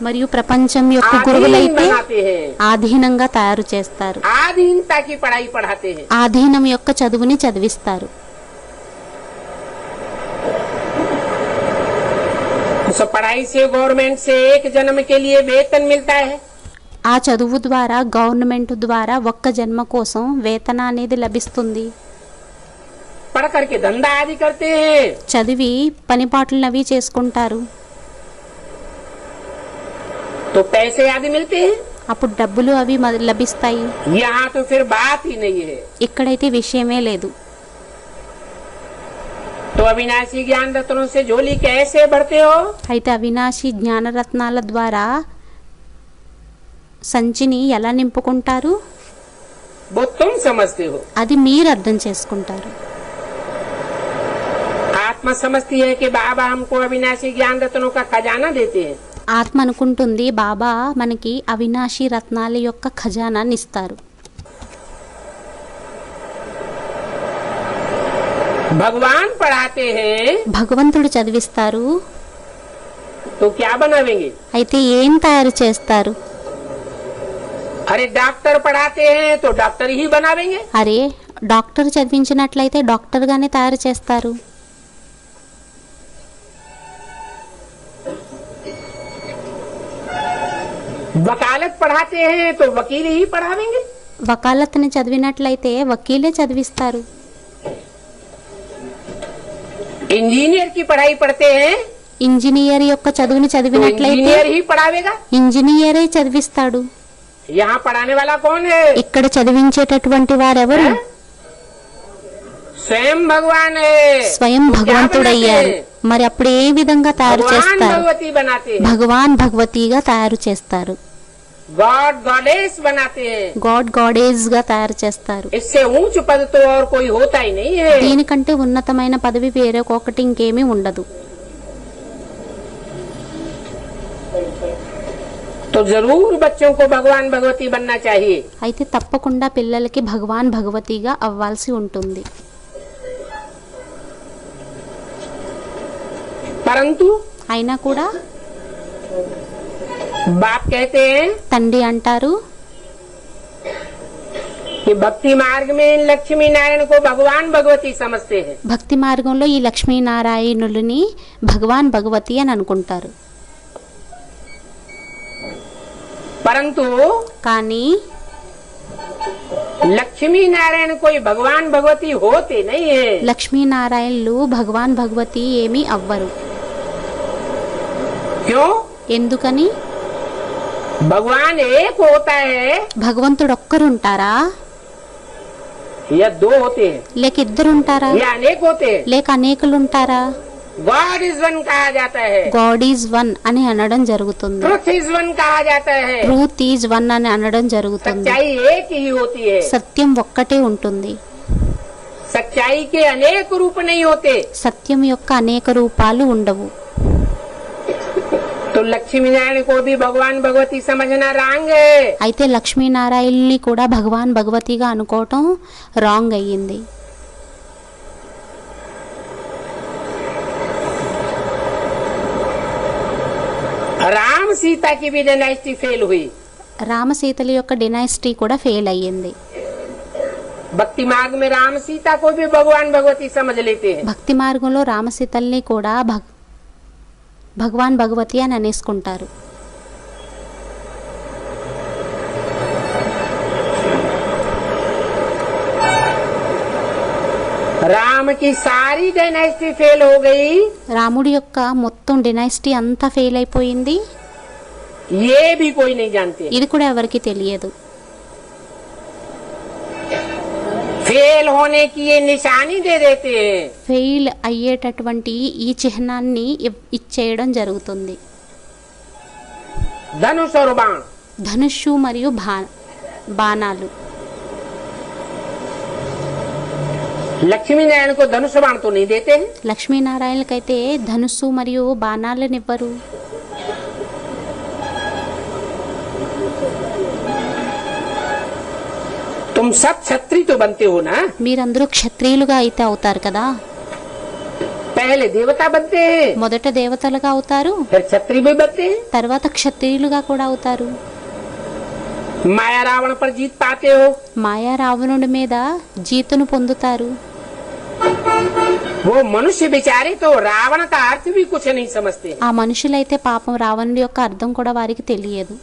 మరియు ప్రపంచం యొక్క आधीन గురువులైతే बनाते हैं, ఆధీనంగా తయారు చేస్తారు. आधीनता की पढ़ाई पढ़ाते हैं। ఆధీనం యొక్క చదువుని చదివిస్తారు. उस पढ़ाई से गवर्नमेंट से एक जन्म के लिए वेतन मिलता है। ఆ చదువు ద్వారా గవర్నమెంట్ ద్వారా ఒక్క జన్మ కోసం వేతన అనేది లభిస్తుంది. पढ़ करके धंधा आदि करते हैं, చదివి పనిపాట్లనవి చేసుకుంటారు. तो पैसे आदि मिलते हैं। అప్పుడు డబ్బులు అవి లభిస్తాయి. यहाँ तो फिर बात ही नहीं है। ఇక్కడైతే విషయమే లేదు. तो अविनाशी ज्ञान रत्नों से झोली कैसे भरते हो? అయితే అవినాశి జ్ఞానరత్నాల ద్వారా సంచిని ఎలా నింపుకుంటారు वो तुम समझते हो। అది మీరు అర్థం చేసుకుంటారు. आत्मा समझती है कि बाबा हमको अविनाशी ज्ञान रत्नों का खजाना देते हैं। ఆత్మ అనుకుంటుంది బాబా మనకి అవినాశి రత్నాల యొక్క ఖజానాన్ని ఇస్తారు. भगवान पढ़ाते हैं భగవంతుడు చదివిస్తారు, तो क्या बनावेंगे? అయితే ఏం తయారు చేస్తారు? अरे डॉक्टर पढ़ाते हैं तो डॉक्टर ही बनावेंगे। అరే డాక్టర్ చదివించినట్లయితే డాక్టర్ గానే తయారు చేస్తారు. वकालत पढ़ाते हैं तो वकील ही पढ़ावेंगे। వకాలత్ని చదివినట్లయితే వకీలే చదివిస్తారు. इंजीनियर की पढ़ाई पढ़ते हैं ఇంజనీర్ యొక్క చదువుని तो చదివినట్లయితే इंजीनियर ही पढ़ावेगा। ఇంజనీరే చదివిస్తాడు. यहाँ पढ़ाने वाला कौन है? ఇక్కడ చదివించేటటువంటి వారెవరు? हैं? स्वयं भगवान है। స్వయం तो क्या భగవంతుడయ్యారు. बनाते हैं? మరి అప్పుడు ఏ విధంగా తయారు भगवान చేస్తారు? भगवती बनाते हैं, భగవాన్ భగవతిగా తయారు చేస్తారు. गॉड गॉडेस बनाते हैं। గాడ్ గాడేజ్ గా తయారు చేస్తారు. इससे ऊंच पद तो और कोई होता ही नहीं है। దీనికంటే ఉన్నతమైన పదవి వేరొకటి ఇంకేమీ ఉండదు. तो जरूर बच्चों को भगवान भगवती बनना चाहिए। అయితే తప్పకుండా పిల్లలకి భగవాన్ భగవతిగా అవ్వాల్సి ఉంటుంది. परंतु అయినా కూడా बाप कहते हैं తండ్రి అంటారు, कि भक्ति मार्ग में इन लक्ष्मी नारायण को भगवान भगवती समझते हैं। భక్తి మార్గంలో ఈ లక్ష్మీనారాయణులని భగవాన్ భగవతి అని అనుకుంటారు. परंतु కానీ लक्ष्मी नारायण कोई भगवान भगवती होते नहीं है। లక్ష్మీనారాయణులు భగవాన్ భగవతి ఏమీ అవ్వరు. क्यों? ఎందుకని? भगवान एक होता है భగవంతుడు ఒక్కరుంటారా, या दो होते हैं, లేక ఇద్దరుంటారా, या अनेक होते हैं? లేక అనేకులుంటారా? गॉड इज वन कहा जाता है, గాడ్ ఈజ్ వన్ అని అనడం జరుగుతుంది. ट्रुथ इज वन कहा जाता है। ట్రూత్ ఈజ్ వన్ అని అనడం జరుగుతుంది. सच्चाई एक ही होती है। సత్యం ఒక్కటే ఉంటుంది. सच्चाई के अनेक रूप नहीं होते। సత్యం యొక్క అనేక రూపాలు ఉండవు. तो लक्ष्मी नारायण को भी भगवान भगवती समझना रॉन्ग है। అయితే లక్ష్మీనారాయణని కూడా భగవాన్ భగవతిగా అనుకోవటం రాంగ్ అయ్యింది. राम सीता की भी डायनेस्टी फेल हुई। రామసీతల యొక్క డినాసిటీ కూడా ఫెయిల్ అయ్యింది. भक्ति मार्ग में राम सीता को भी भगवान भगवती समझ लेते हैं। భక్తి మార్గంలో రామసీతల్ని కూడా భగవాన్ భగవతి అని అనేసుకుంటారు. राम की सारी डायनेस्टी फेल हो गई, రాముడి యొక్క మొత్తం డినాసిటీ అంతా ఫెయిల్ అయిపోయింది. ये भी कोई नहीं जानते। ఇది కూడా ఎవరికి తెలియదు. फेल होने की ये निशानी दे देते हैं। ఫెయిల్ అయ్యేటటువంటి ఈ చిహ్నాన్ని ఇచ్చేయడం జరుగుతుంది. धनुष और बाण। ధనుష్షు మరియు బాణాలు. लक्ष्मी नारायण को धनुष बाण तो नहीं देते हैं। లక్ష్మీనారాయణకైతే ధనుస్సు మరియు బాణాలనివ్వరు. तुम सब क्षत्रिय तो बनते हो ना। మీరందరూ క్షత్రియులుగా అయితే అవుతారు కదా. पहले देवता बनते हैं, మొదట దేవతలుగా అవుతారు, फिर क्षत्रिय भी बनते हैं। తర్వాత క్షత్రియులుగా కూడా అవుతారు. माया रावण पर जीत पाते हो। మాయా రావణుడి మీద జీతును పొందుతారు. वो मनुष्य बेचारे तो रावण का अर्थ भी कुछ नहीं समझते। ఆ మనుషులైతే పాపం రావణుడి యొక్క అర్థం కూడా వారికి తెలియదు.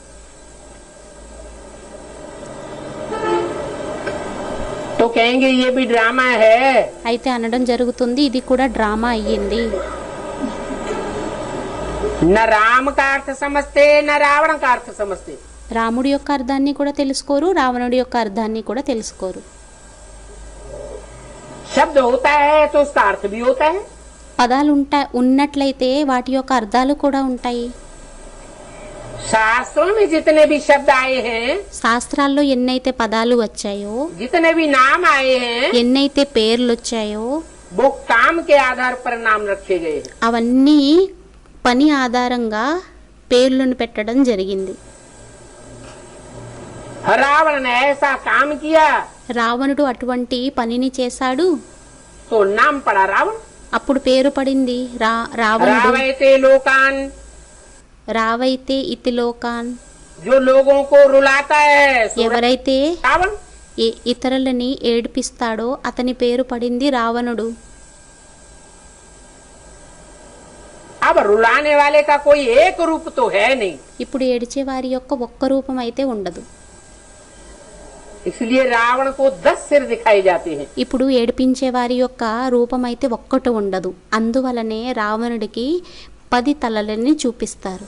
तो कहेंगे ये भी ड्रामा है। అయితే అనడం జరుగుతుంది, ఇది కూడా డ్రామా అయ్యింది. न राम का अर्थ समझते न रावण का अर्थ समझते। రాముడి యొక్క అర్థాన్ని కూడా తెలుసుకోరు, రావణుడి యొక్క అర్థాన్ని కూడా తెలుసుకోరు. शब्द होता है तो उसका अर्थ भी होता है। పదాలు ఉన్నట్లయితే వాటి యొక్క అర్థాలు కూడా ఉంటాయి. शास्त्रों में जितने भी शब्द आए हैं, శాస్త్రాల్లో ఎన్నైతే పదాలు వచ్చాయో, जितने भी नाम आए हैं, ఎన్నైతే పేర్లు వచ్చాయో वो काम के आधार पर नाम रखे गए हैं। అవన్నీ పని ఆధారంగా పేర్లను పెట్టడం జరిగింది. रावण ने ऐसा काम किया రావణుడు అటువంటి పనిని చేశాడు तो नाम पड़ा रावण। అప్పుడు పేరు పడింది రావణుడు. रावयते लोकान, రావైతే ఇతి లోకాన్, जो लोगों को रुलाता है सो ఎవరైతే रावण। ఇతరులని ఏడిపిస్తాడో అతని పేరు పడింది రావణుడు. अब रुलाने वाले का कोई एक रूप तो है नहीं, ఇప్పుడు ఏడిచే వారి యొక్క ఒక్క రూపం అయితే ఉండదు. इसलिए रावण को 10 सिर दिखाए जाते हैं। ఇప్పుడు ఏడిపించే వారి యొక్క రూపం అయితే ఒక్కటి ఉండదు. అందువలనే రావణుడికి 10 తలలని చూపిస్తారు.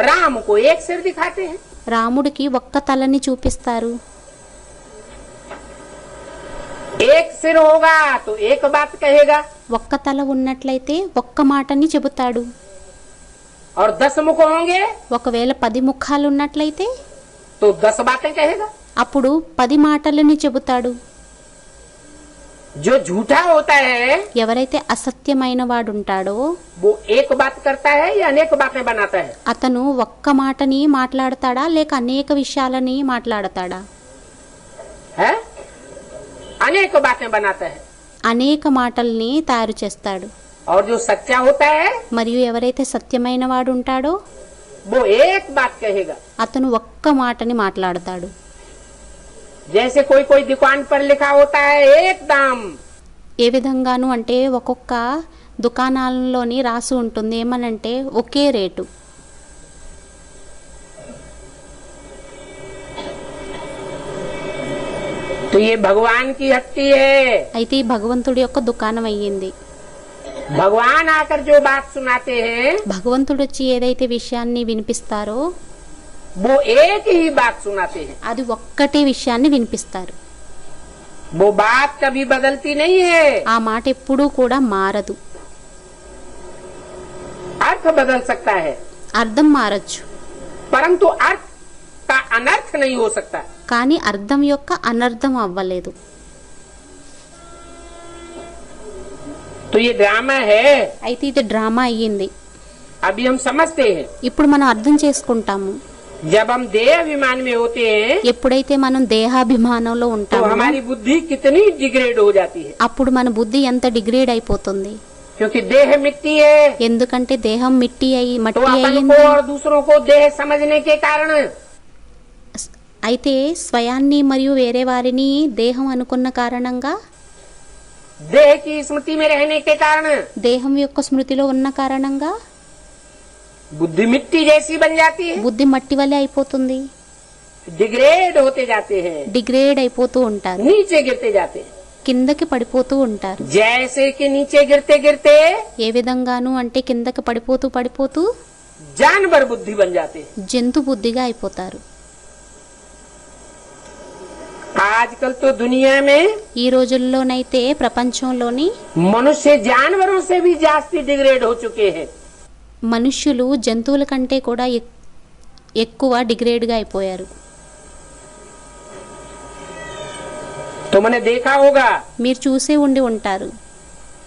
राम को एक सिर दिखाते हैं। రాముడికి ఒక్క తలని చూపిస్తారు. एक सिर होगा तो एक बात कहेगा, ఒక్క తల ఉన్నట్లయితే ఒక్క మాటని చెబుతాడు. और 10 मुख होंगे ఒకవేళ 10 ముఖాలు ఉన్నట్లయితే तो 10 बातें कहेगा। అప్పుడు 10 మాటలని చెబుతాడు. जो झूठा होता है ఎవరైతే అసత్యమైన వాడుంటాడో वो एक बात करता है या अनेक बातें बनाता है? అతను ఒక్క మాటని మాట్లాడతాడా లేక అనేక విషయాలని మాట్లాడతాడా? है अनेक बातें बनाता है। అనేక మాటల్ని తయారు చేస్తాడు. और जो सच्चा होता है మరియు ఎవరైతే సత్యమైన వాడు ఉంటాడో वो एक बात कहेगा। అతను ఒక్క మాటని మాట్లాడతాడు. जैसे कोई कोई दुकान पर लिखा होता है एक दाम, ఏ విధంగాను అంటే ఒక్కొక్క దుకాణాలలోని రాసి ఉంటుంది ఏమనంటే ఒకే రేటు. तो ये भगवान की हट्टी है। అయితే ఈ భగవంతుడి యొక్క దుకాణం అయ్యింది. भगवान आकर जो बात सुनाते हैं భగవంతుడు వచ్చి ఏదైతే విషయాన్ని వినిపిస్తారో वो एक ही बात सुनाते हैं। అది ఒక్కటే విషయాన్ని వినిపిస్తారు. वो बात कभी बदलती नहीं है। ఆ మాట ఎప్పుడూ కూడా మారదు. अर्थ बदल सकता है అర్థం మారచ్చు परंतु अर्थ का अनर्थ नहीं हो सकता। కానీ అర్థం యొక్క అనర్థం అవ్వలేదు. तो ये ड्रामा है। అయితే ఇది డ్రామా అయ్యింది. अभी हम समझते हैं ఇప్పుడు మనం అర్థం చేసుకుంటాము. जब हम देह अभिमान में होते हैं ఎప్పుడైతే మనం దేహాభిమానంలో तो ఉంటామో हमारी बुद्धि कितनी डिग्रेड हो जाती है। అప్పుడు మన బుద్ధి ఎంత డిగ్రేడ్ అయిపోతుంది. क्योंकि देह मिट्टी है ఎందుకంటే దేహం तो మట్టి अपन అయింది. को और दूसरों को देह समझने के कारण అయితే స్వయాన్ని మరియు వేరే వారిని దేహం అనుకున్న కారణంగా देह की स्मृति में रहने के कारण దేహం యొక్క స్మృతిలో ఉన్న కారణంగా बुद्धि मिट्टी जैसी बन जाती है, బుద్ధి మట్టి వలె అయిపోతుంది. डिग्रेड होते जाते हैं, డిగ్రేడ్ అయిపోతూ ఉంటారు. नीचे गिरते जाते हैं। కిందకి పడిపోతూ ఉంటారు. जैसे कि नीचे गिरते गिरते ఏ విధంగాను అంటే కిందకి పడిపోతూ जानवर बुद्धि बन जाते हैं। జంతు బుద్ధిగా అయిపోతారు. आजकल तो दुनिया में ఈ రోజుల్లోనైతే ప్రపంచంలోని मनुष्य जानवरों से भी जास्ती डिग्रेड हो चुके हैं। మనుష్యులు జంతువుల కంటే కూడా ఎక్కువ డిగ్రేడ్గా అయిపోయారు. तुमने देखा होगा మీరు చూసే ఉండి ఉంటారు.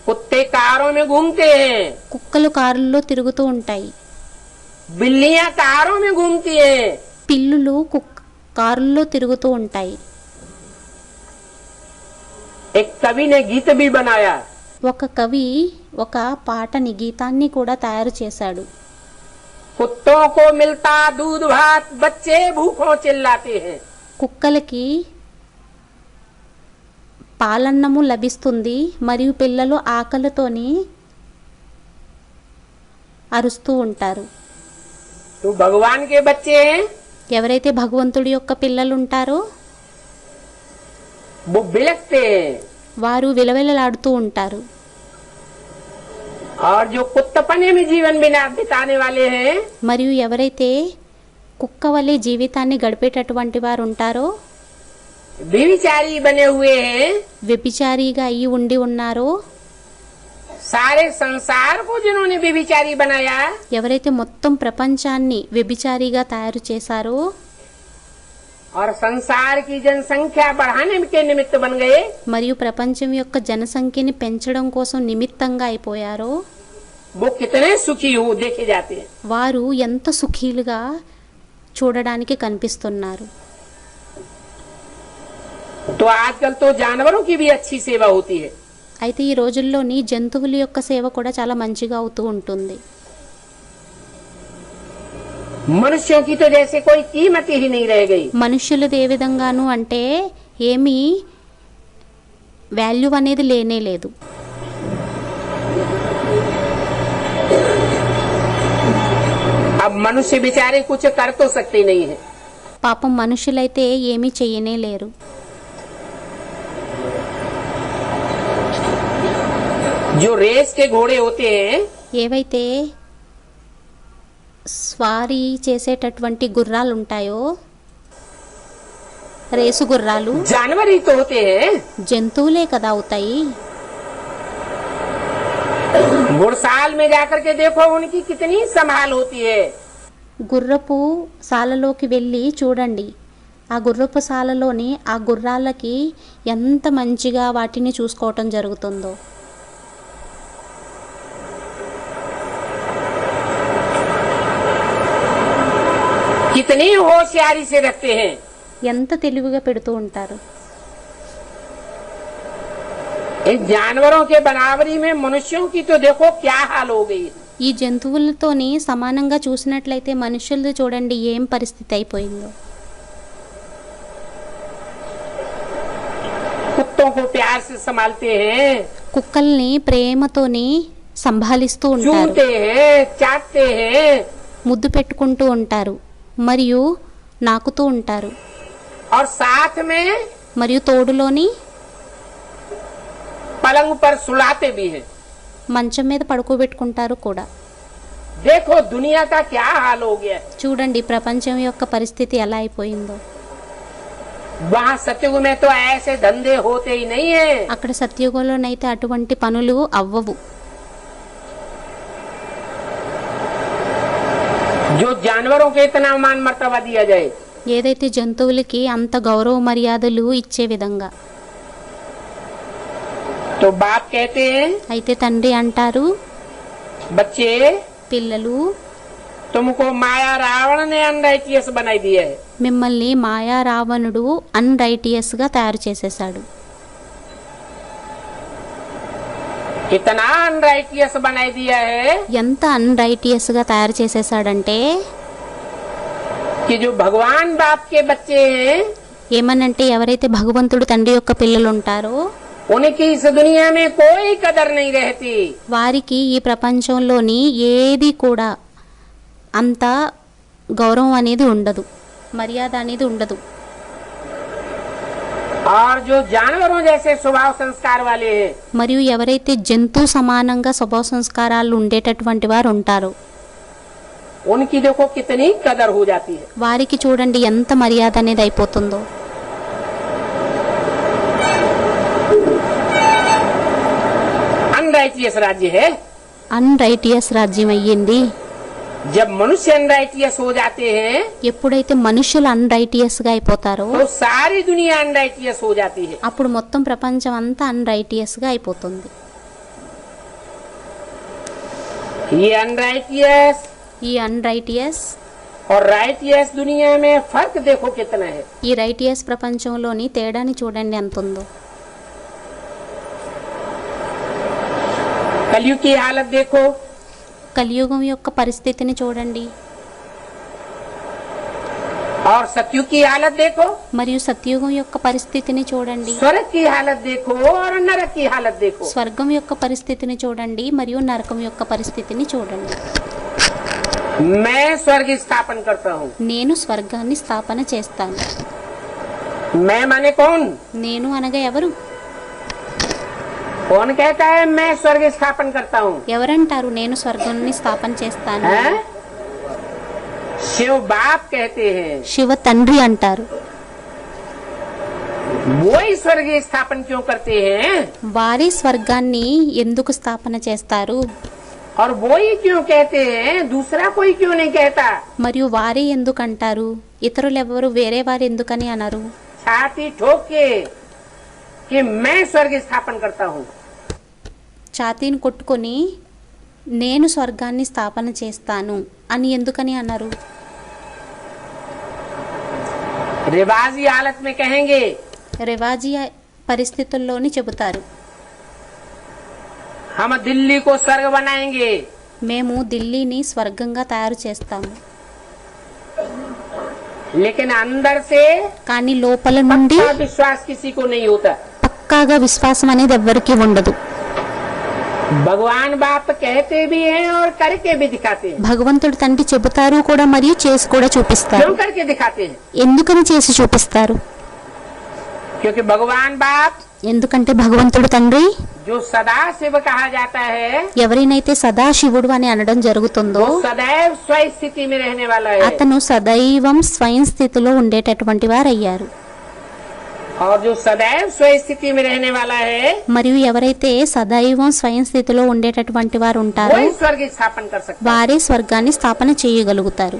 कुत्ते कारों में घूमते हैं, కుక్కలు కారుల్లో తిరుగుతూ ఉంటాయి. बिल्लियां कारों में घूमती हैं। పిల్లులు కారుల్లో తిరుగుతూ ఉంటాయి. एक कवि ने गीत भी बनाया। ఒక కవి ఒక పాటని గీతాన్ని కూడా తయారు చేశాడు. कुत्तों को मिलता दूध भात, बच्चे भूखों चिल्लाते हैं। కుక్కలకి పాలన్నము లభిస్తుంది మరియు పిల్లలు ఆకలితోని అరుస్తూ ఉంటారు. तो भगवान के बच्चे हैं ఎవరైతే భగవంతుడి యొక్క పిల్లలు ఉంటారో वो बिलखते हैं, వారు విలవిలలాడుతూ ఉంటారు. और जो कुत्तपने में जीवन बिताने वाले हैं మరియు ఎవరైతే కుక్క వలె జీవితాన్ని గడిపేటటువంటి వారు ఉంటారో व्यभिचारी बने हुए हैं। వ్యభిచారిగా అయి ఉండి ఉన్నారో सारे संसार को जिन्होंने व्यभिचारी बनाया ఎవరైతే మొత్తం ప్రపంచాన్ని వ్యభిచారిగా తయారు చేశారో और संसार की जनसंख्या बढ़ाने के निमित्त बन गए, మరియు ప్రపంచం యొక్క జనసంఖ్యని పెంచడం కోసం నిమిత్తంగా అయిపోయారో वो कितने सुखी हो देखे जाते हैं। వారు ఎంత సుఖీలుగా చూడడానికి కనిపిస్తున్నారు. तो आजकल तो जानवरों की भी अच्छी सेवा होती है। అయితే ఈ రోజుల్లోని జంతువుల యొక్క సేవ కూడా చాలా మంచిగా అవుతూ ఉంటుంది. मनुष्यों की तो जैसे कोई कीमत ही नहीं रह गई। మనుషులది ఏ విధంగాను అంటే ఏమీ వాల్యూ అనేది లేనే లేదు. अब मनुष्य बेचारे कुछ कर तो सकते नहीं है। పాపం మనుషులైతే ఏమీ చెయ్యనే లేరు. जो रेस के घोड़े होते हैं, ఏవైతే స్వారీ చేసేటటువంటి గుర్రాలు ఉంటాయో, రేసు గుర్రాలు जानवर ही तो होते हैं। జంతువులే కదా అవుతాయి. घुड़साल में जाकर के देखो उनकी कितनी संभाल होती है। గుర్రపు సాలలోకి వెళ్ళి చూడండి, ఆ గుర్రపు సాలలోని ఆ గుర్రాలకి ఎంత మంచిగా వాటిని చూసుకోవటం జరుగుతుందో. कितनी होशियारी से रखते हैं। ఎంత తెలివిగా పెడుతూ ఉంటారు. इन जानवरों के बराबरी में मनुष्यों की तो देखो क्या हाल हो गई। ఈ జంతువులతోని సమానంగా చూసినట్లయితే మనుషులది చూడండి ఏం పరిస్థితి అయిపోయిందో. कुत्तों को प्यार से संभालते हैं, కుక్కల్ని ప్రేమతోని సంభాలిస్తూ ఉంటారు, चूमते हैं, चाटते हैं, ముద్దు పెట్టుకుంటూ ఉంటారు మరియు నాకుతూ ఉంటారు. और साथ में మరియు తోడులోని पलंग पर सुलाते भी हैं। మంచం మీద పడుకోబెట్టుకుంటారు కూడా. देखो दुनिया का क्या हाल हो गया है। చూడండి ప్రపంచం యొక్క పరిస్థితి ఎలా అయిపోయిందో. वहाँ सतयुग में तो ऐसे धंधे होते ही नहीं है। అక్కడ సత్యుగంలోనైతే అటువంటి పనులు అవ్వవు. जो जानवरों के इतना मान मर्तबा दिया जाए, ఏదైతే జంతువులకి అంత గౌరవ మర్యాదలు ఇచ్చే విధంగా. तो बाप कहते हैं, అయితే తండ్రి అంటారు, बच्चे పిల్లలు तुमको माया रावण ने अनराइटियस बनाई दिया है। మిమ్మల్ని మాయా రావణుడు అన్రైటియస్ గా తయారు చేసేసాడు. कितना अनराइटियस बनाई दिया है ఎంత అన్రైటియస్ గా తయారు చేసేసాడంటే कि जो भगवान बाप के बच्चे हैं, ఏమనంటే ఎవరైతే భగవంతుడు తండ్రి యొక్క పిల్లలు ఉంటారో उनकी इस दुनिया में कोई कदर नहीं रहती। వారికి ఈ ప్రపంచంలోని ఏది కూడా అంత గౌరవం అనేది ఉండదు, మర్యాద అనేది ఉండదు. और जो जानवरों जैसे स्वभाव संस्कार वाले हैं, మరియు ఎవరైతే జంతు సమానంగా స్వభావ సంస్కారాలు ఉండేటటువంటి వారు ఉంటారో उनकी देखो कितनी कदर हो जाती है। వారికి చూడండి ఎంత మర్యాద అనేది అయిపోతుందో. अनराइटियस राज्य है। అన్రైటియస్ రాజ్యం అయ్యింది. जब मनुष्य अनराइटियस हो जाते हैं ఎప్పుడైతే మనుషులు అన్రైటియస్ గా అయిపోతారో तो सारी दुनिया अनराइटियस हो जाती है। అప్పుడు మొత్తం ప్రపంచం అంతా అన్రైటియస్ గా అయిపోతుంది. ये अनराइटियस ఈ అన్రైటియస్ और राइटियस दुनिया में फर्क देखो कितना है। ఈ రైటియస్ ప్రపంచంలోని తేడాని చూడండి ఎంత ఉందో. कलयुग की हालत देखो, కలియుగం యొక్క పరిస్థితిని చూడండి और सतयुग की हालत देखो, మరియు సత్యుగం యొక్క పరిస్థితిని చూడండి. स्वर्ग की हालत देखो और नरक की हालत देखो। స్వర్గం యొక్క పరిస్థితిని చూడండి మరియు నరకం యొక్క పరిస్థితిని చూడండి. मैं स्वर्ग स्थापन करता हूँ। నేను స్వర్గాన్ని స్థాపన చేస్తాను. मैं माने कौन? నేను అనగా ఎవరు? कौन कहता है मैं स्वर्ग स्थापन करता हूँ? ఎవరంటారు నేను స్వర్గాన్ని స్థాపన చేస్తాను? हैं? शिव बाप कहते हैं। శివ తండ్రి అంటారు. वो ही स्वर्ग स्थापन क्यों करते हैं వారి స్వర్గాన్ని ఎందుకు స్థాపన చేస్తారు? और वो ही क्यों कहते हैं, दूसरा कोई क्यों नहीं कहता? మరియు వారే ఎందుకు అంటారు, ఇతరులు ఎవరు వేరే వారు ఎందుకని అనరు? छाती ठोक के कि मैं स्वर्ग स्थापन करता हूँ। ఛాతీని కొట్టుకొని నేను స్వర్గాన్ని స్థాపన చేస్తాను అని ఎందుకని అన్నారు? रिवाजी हालत में कहेंगे రివాజీ పరిస్థితుల్లోని చెబుతారు. हम दिल्ली को स्वर्ग बनाएंगे, మేము ఢిల్లీని స్వర్గంగా తయారు చేస్తాము. लेकिन अंदर से కానీ లోపల నుండి पक्का विश्वास किसी को नहीं होता. పక్కాగా విశ్వాసం అనేది ఎవ్వరికీ ఉండదు. भगवान बाप कहते भी हैं और करके भी दिखाते हैं. భగవంతుడు తండ్రి చెబుతారు కూడా మరియు చేసి కూడా చూపిస్తారు. क्यों करके दिखाते हैं? ఎందుకని చేసి చూపిస్తారు? क्योंकि भगवान बाप ఎందుకంటే భగవంతుడు తండ్రి जो सदा शिव कहा जाता है, ఎవరినైతే సదాశివుడు అని అనడం జరుగుతుందో वो सदैव स्वयं स्थिति में रहने वाला है. అతను సదైవం స్వయం స్థితిలో ఉండేటటువంటి వారయ్యారు. और जो सदैव स्वयं स्थिति में रहने वाला है, మరియు ఎవరైతే సదైవం స్వయం స్థితిలో ఉండేటటువంటి వారు ఉంటారో वही स्वर्ग स्थापन कर सकता है. వారే స్వర్గాన్ని స్థాపన చేయగలుగుతారు.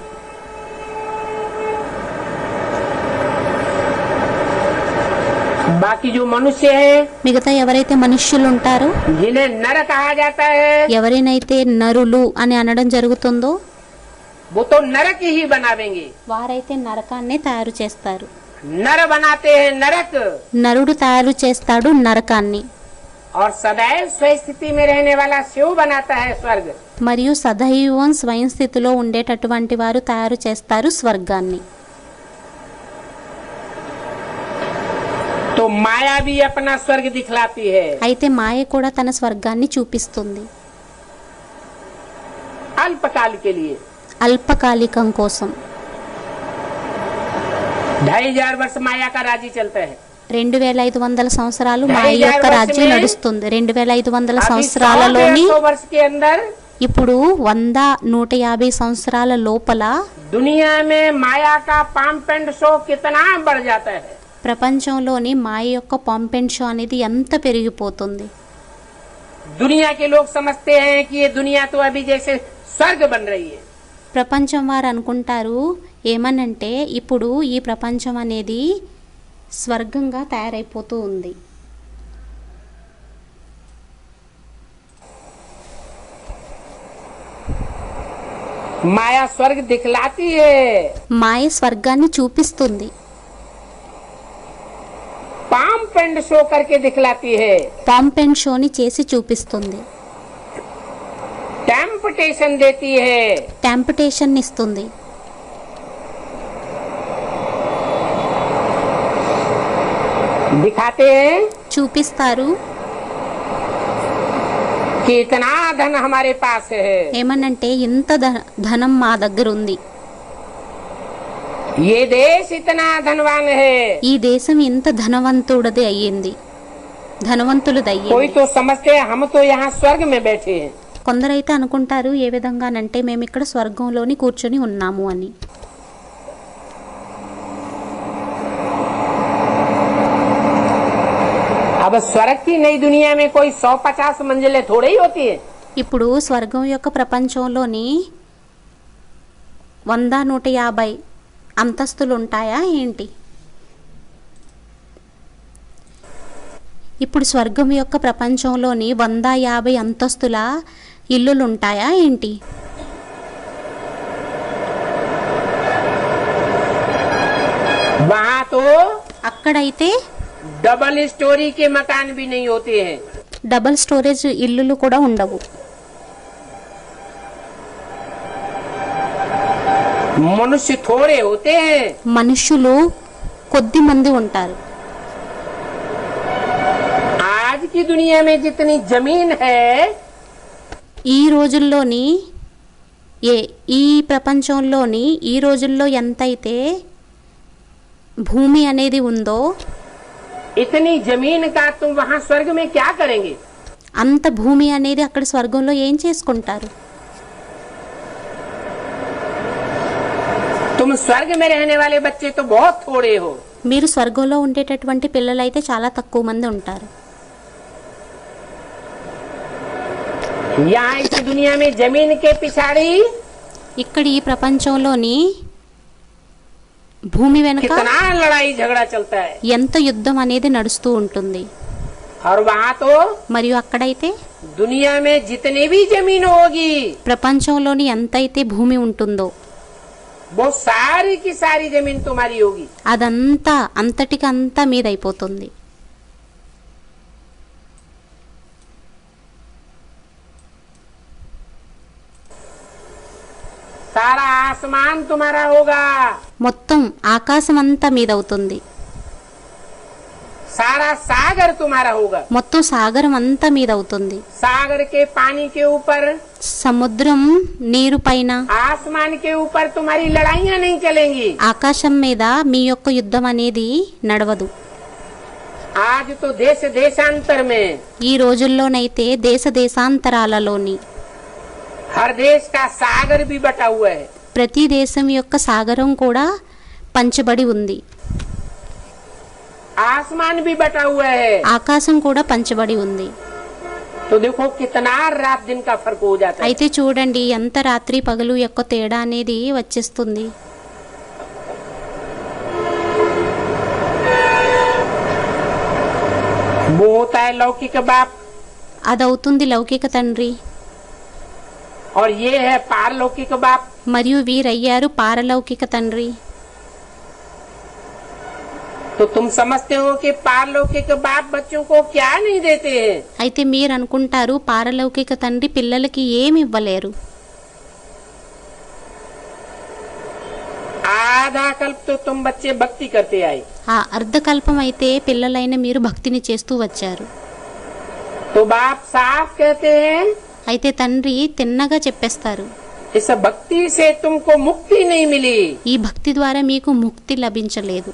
बाकी जो मनुष्य हैं, మిగతా ఎవరైతే మనుష్యులు ఉంటారో जिन्हें नर कहा जाता है, ఎవరినైతే నరులు అని అనడం జరుగుతుందో वो तो नरक ही बनावेंगे. వారైతే నరకాన్నే తయారు చేస్తారు. नर बनाते हैं नरक, నరుడు తయారు చేస్తాడు నరకాన్ని. और सदैव स्वयं स्थिति में रहने वाला शिव बनाता है स्वर्ग. మరియు సదైవం స్వయం స్థితిలో ఉండేటటువంటి వారు తయారు చేస్తారు స్వర్గాన్ని. तो माया भी अपना स्वर्ग दिखलाती है, అయితే మాయ కూడా తన స్వర్గాన్ని చూపిస్తుంది. अल्पकाल के लिए. అల్పకాలికం కోసం 2500 वर्ष माया का राज्य चलता है. 2500 సంవత్సరాలు మాయ యొక్క రాజ్యం నడుస్తుంది. 2500 अभी సంవత్సరాలలోని 100 वर्ष के अंदर ఇప్పుడు 100-150 సంవత్సరాల లోపల दुनिया में माया का पाम्प एंड शो कितना बढ़ जाता है. ప్రపంచంలోని మాయ యొక్క పంపెంట్ షో అనేది ఎంత పెరిగిపోతుంది. दुनिया के लोग समझते हैं कि ये दुनिया तो अभी जैसे स्वर्ग बन रही है. ప్రపంచం వారు అనుకుంటారు ఏమనంటే ఇప్పుడు ఈ ప్రపంచం అనేది స్వర్గంగా తయారైపోతూ ఉంది. माया स्वर्ग दिखलाती है, మాయ స్వర్గాన్ని చూపిస్తుంది. पाम्प एंड शो करके दिखलाती है, పంపెంట్ షోని చేసి చూపిస్తుంది. टेम्पटेशन देती है, టెంప్టేషన్ ఇస్తుంది. दिखाते हैं చూపిస్తారు कि इतना धन हमारे पास है, ఏమనంటే ఇంత ధనం మా దగ్గర ఉంది, ये देश इतना धनवान है. ఈ దేశం ఇంత ధనవంతుడది అయ్యింది, ధనవంతులది कोई అయ్యింది. तो समझते हैं हम तो यहाँ स्वर्ग में बैठे हैं. కొందరైతే అనుకుంటారు ఏ విధంగానంటే మేము ఇక్కడ స్వర్గంలోని కూర్చొని ఉన్నాము అని. अब स्वर्ग की नई दुनिया में कोई 150 मंजिलें थोड़ी ही होती है. ఇప్పుడు స్వర్గం యొక్క ప్రపంచంలోని 100-150 అంతస్తులు ఉంటాయా ఏంటి? ఇప్పుడు స్వర్గం యొక్క ప్రపంచంలోని 150 అంతస్తుల ఇల్లులు ఉంటాయా ఏంటి? वहाँ तो అక్కడైతే डबल स्टोरी के मकान भी नहीं होते हैं. డబుల్ స్టోరేజ్ ఇల్లులు కూడా ఉండవు. मनुष्य थोड़े होते हैं. మనుషులు కొద్ది మంది ఉంటారు. आज की दुनिया में जितनी जमीन है, ఈ రోజుల్లోని ఈ ప్రపంచంలోని ఈ రోజుల్లో ఎంతైతే భూమి అనేది ఉందో इतनी जमीन का तुम वहाँ स्वर्ग में क्या करेंगे? అంత భూమి అనేది అక్కడ స్వర్గంలో ఏం చేసుకుంటారు? तुम स्वर्ग में रहने वाले बच्चे तो बहुत थोड़े हो. మీరు స్వర్గంలో ఉండేటటువంటి పిల్లలైతే చాలా తక్కువ మంది ఉంటారు. यहाँ इस दुनिया में जमीन के पिछाड़ी ఇక్కడ ఈ ప్రపంచంలోని భూమి వెనుక कितना लड़ाई झगड़ा चलता है. ఎంత యుద్ధం అనేది నడుస్తూ ఉంటుంది. और वहाँ तो మరియు అక్కడైతే दुनिया में जितनी भी जमीन होगी, ప్రపంచంలోని ఎంతైతే భూమి ఉంటుందో वो सारी की सारी जमीन तुम्हारी होगी। అదంతా అంతటికంతా మీదైపోతుంది. सारा आसमान तुम्हारा होगा, మొత్తం ఆకాశం అంతా మీదవుతుంది. सारा सागर तुम्हारा होगा, మొత్తం సాగరం అంతా మీదవుతుంది. सागर के पानी के ऊपर, సముద్రం నీరు పైన, आसमान के ऊपर तुम्हारी लड़ाइयाँ नहीं चलेंगी। ఆకాశం మీద మీ యొక్క యుద్ధం అనేది నడవదు. आज तो देश देशांतर में ఈ రోజుల్లోనైతే దేశ దేశాంతరాలలోని हर देश का सागर भी बटा हुआ है। ప్రతి దేశం యొక్క సాగరం కూడా పంచబడి ఉంది. आसमान भी बटा हुआ है। ఆకాశం కూడా పంచబడి ఉంది. तो देखो कितना रात दिन का फर्क हो जाता है। అయితే చూడండి ఎంత రాత్రి పగలు యొక్క తేడా అనేది వచ్చేస్తుంది. वो होता है लौकिक बाप అదవుతుంది లౌకిక తండ్రి. और ये है पारलौकिक बाप। మరియు వీరయ్యారు పారలౌకిక తండ్రి. तो तुम समझते हो कि पारलौकिक बाप बच्चों को क्या नहीं देते हैं। అయితే మీరు అనుకుంటారు పారలౌకిక తండ్రి పిల్లలకి ఏమి ఇవ్వలేరు. आधा कल्प तो तुम बच्चे भक्ति करते आए, ఆ అర్ధకల్పం అయితే పిల్లలైన మీరు భక్తిని చేస్తూ వచ్చారు. तो बाप साफ कहते हैं అయితే తండ్రి తిన్నగా చెప్పేస్తారు, इस भक्ति से तुमको मुक्ति नहीं मिली, ఈ భక్తి ద్వారా మీకు ముక్తి లభించలేదు,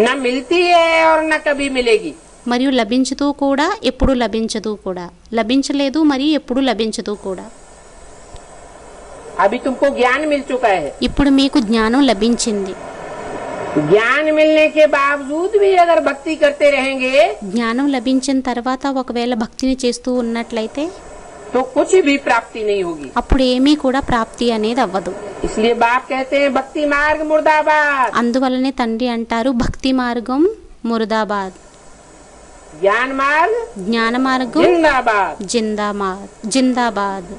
न मिलती है और न कभी मिलेगी। మరియు లభించదు కూడా, ఎప్పుడు లభించదు కూడా. లభించలేదు మరియు ఎప్పుడు లభించదు కూడా. अभी तुमको ज्ञान मिल चुका है। ఇప్పుడు మీకు జ్ఞానం లభించింది. ज्ञान मिलने के बावजूद भी अगर भक्ति करते रहेंगे జ్ఞానం లభించిన తర్వాత ఒకవేళ భక్తిని చేస్తూ ఉన్నట్లయితే तो कुछ भी प्राप्ति नहीं होगी। అప్పుడు ఏమీ కూడా ప్రాప్తి అనేది అవ్వదు. इसलिए बाप कहते हैं भक्ति मार्ग मुर्दाबाद, అందువలనే తండ్రి అంటారు భక్తి మార్గం ముర్దాబాద్, ज्ञान मार्ग జ్ఞాన మార్గం जिंदाबाद। జిందాబాద్.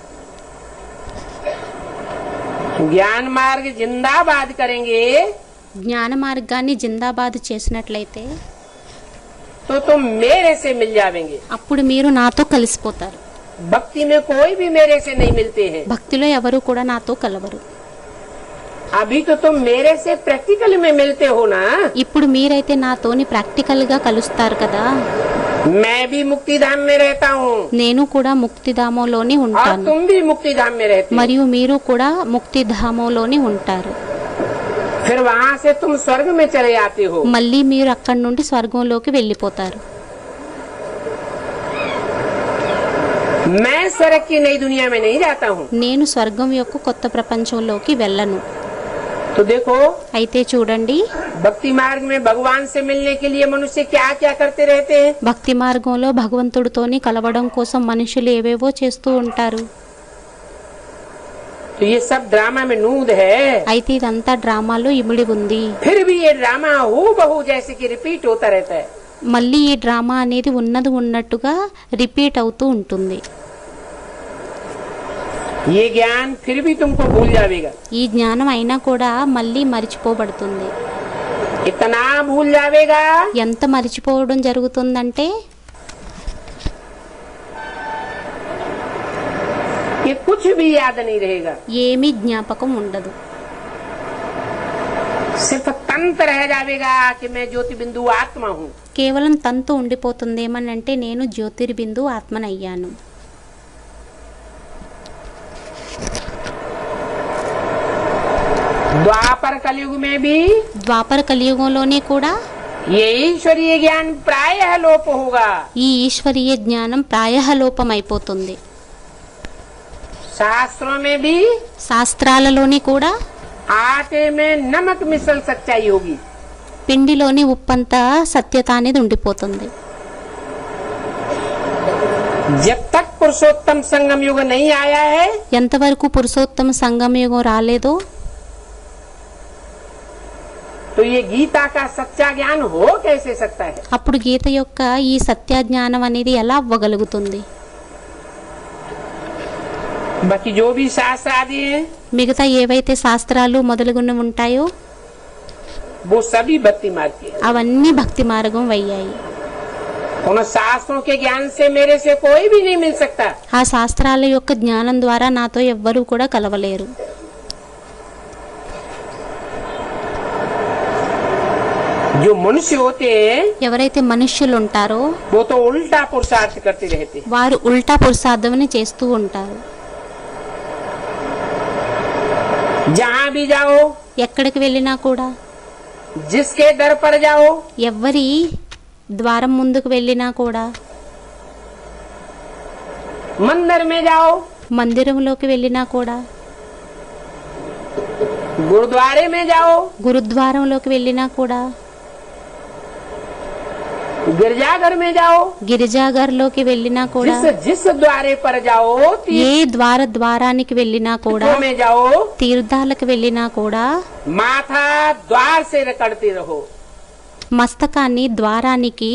ज्ञान मार्ग जिंदाबाद करेंगे జ్ఞాన మార్గాన్ని జిందాబాద్ చేసినట్లయితే तो तुम मेरे से मिल जाएंगे। అప్పుడు మీరు నాతో కలిసిపోతారు. भक्ति में कोई भी मेरे से नहीं मिलते हैं। భక్తిలో ఎవరు కూడా నాతో కలవరు. अभी तो तुम मेरे से प्रैक्टिकल में मिलते हो ना। ఇప్పుడు మీరైతే నాతోని ప్రాక్టికల్ గా కలుస్తారు కదా. मैं भी मुक्ति धाम में रहता हूँ నేను కూడా ముక్తిధామంలోని और ఉంటాను, तुम भी मुक्ति धाम में रहते हो। మరియు మీరు కూడా ముక్తిధామంలోని ఉంటారు. फिर वहाँ से तुम स्वर्ग में चले आते हो। మళ్ళీ మీరు అక్కడి నుండి స్వర్గంలోకి వెళ్ళిపోతారు. मैं स्वर्ग की नई दुनिया में नहीं जाता हूँ। నేను స్వర్గం యొక్క కొత్త ప్రపంచంలోకి వెళ్ళను. तो देखो అయితే చూడండి भक्ति मार्ग में भगवान से मिलने के लिए मनुष्य क्या क्या करते रहते हैं। భక్తి మార్గంలో భగవంతుడితోని కలవడం కోసం మనుషులు ఏవేవో చేస్తూ ఉంటారు. तो ये सब ड्रामा में नूद है। అయితే ఇదంతా డ్రామాలో ఇమిడి ఉంది. फिर भी ये ड्रामा हूबहू जैसे कि रिपीट होता रहता है। మళ్ళీ ఈ డ్రామా అనేది ఉన్నది ఉన్నట్టుగా రిపీట్ అవుతూ ఉంటుంది. ये ज्ञान फिर भी तुमको भूल जाएगा। ఈ జ్ఞానం అయినా కూడా మళ్ళీ మరిచిపోబడుతుంది. इतना भूल जाएगा ఎంత మరిచిపోవడం జరుగుతుందంటే कि कुछ भी याद नहीं रहेगा। ఏమీ జ్ఞాపకం ఉండదు. सिर्फ तंत्र रह जाएगा कि मैं ज्योति बिंदु आत्मा हूँ। కేవలం తంతు ఉండిపోతుంది. ఏమనంటే నేను జ్యోతిర్బిందు ఆత్మనయ్యాను. द्वापर कलयुग में भी ద్వాపర కలియుగంలోనే కూడా ये ईश्वरीय ज्ञान प्रायः लोप होगा। ఈ ఈశ్వరీయ జ్ఞానం ప్రాయః లోపమైపోతుంది. शास्त्रों में भी శాస్త్రాలలోని కూడా आटे में नमक मिसल सच्चाई होगी। పిండిలోని ఉప్పంతా సత్యత అనేది ఉండిపోతుంది. जब तक पुरुषोत्तम संगम युग नहीं आया है ఎంతవరకు పురుషోత్తమ సంగమ యుగం రాలేదో तो ये गीता का सच्चा ज्ञान हो कैसे सकता है। అప్పుడు గీత యొక్క ఈ సత్య జ్ఞానం అనేది ఎలా అవ్వగలుగుతుంది. बाकी जो भी शास्त्र आदि हैं మిగతా ఏవైతే శాస్త్రాలు మొదలుగున్నవి ఉంటాయో वो सभी भक्ति मार्ग के हैं। అవన్నీ భక్తి మార్గం అయ్యాయి. उन शास्त्रों के ज्ञान से मेरे से कोई भी नहीं मिल सकता। ఆ శాస్త్రాల యొక్క జ్ఞానం ద్వారా నాతో ఎవ్వరూ కూడా కలవలేరు. जो मनुष्य होते हैं ఎవరైతే మనుష్యులు ఉంటారో वो तो उल्टा पुरुषार्थ करते रहते हैं। వారు ఉల్టా పురుషార్థమని చేస్తూ ఉంటారు. जहाँ भी जाओ, ఎక్కడికి వెళ్ళినా కూడా, जिसके दर पर जाओ, ఎవ్వరి ద్వారం ముందుకు వెళ్ళినా కూడా, मंदिर में जाओ, మందిరంలోకి వెళ్ళినా కూడా, गुरुद्वारे में जाओ, గురుద్వారంలోకి వెళ్ళినా కూడా, गिरजाघर में जाओ, గిరిజాగర్లోకి వెళ్ళినా కూడా, जिस द्वारे पर जाओ, ఏ ద్వారానికి వెళ్ళినా కూడా, तीर्थों में जाओ, తీర్థాలకు వెళ్ళినా కూడా माथा द्वार से रगड़ते रहो। మస్తకాన్ని ద్వారానికి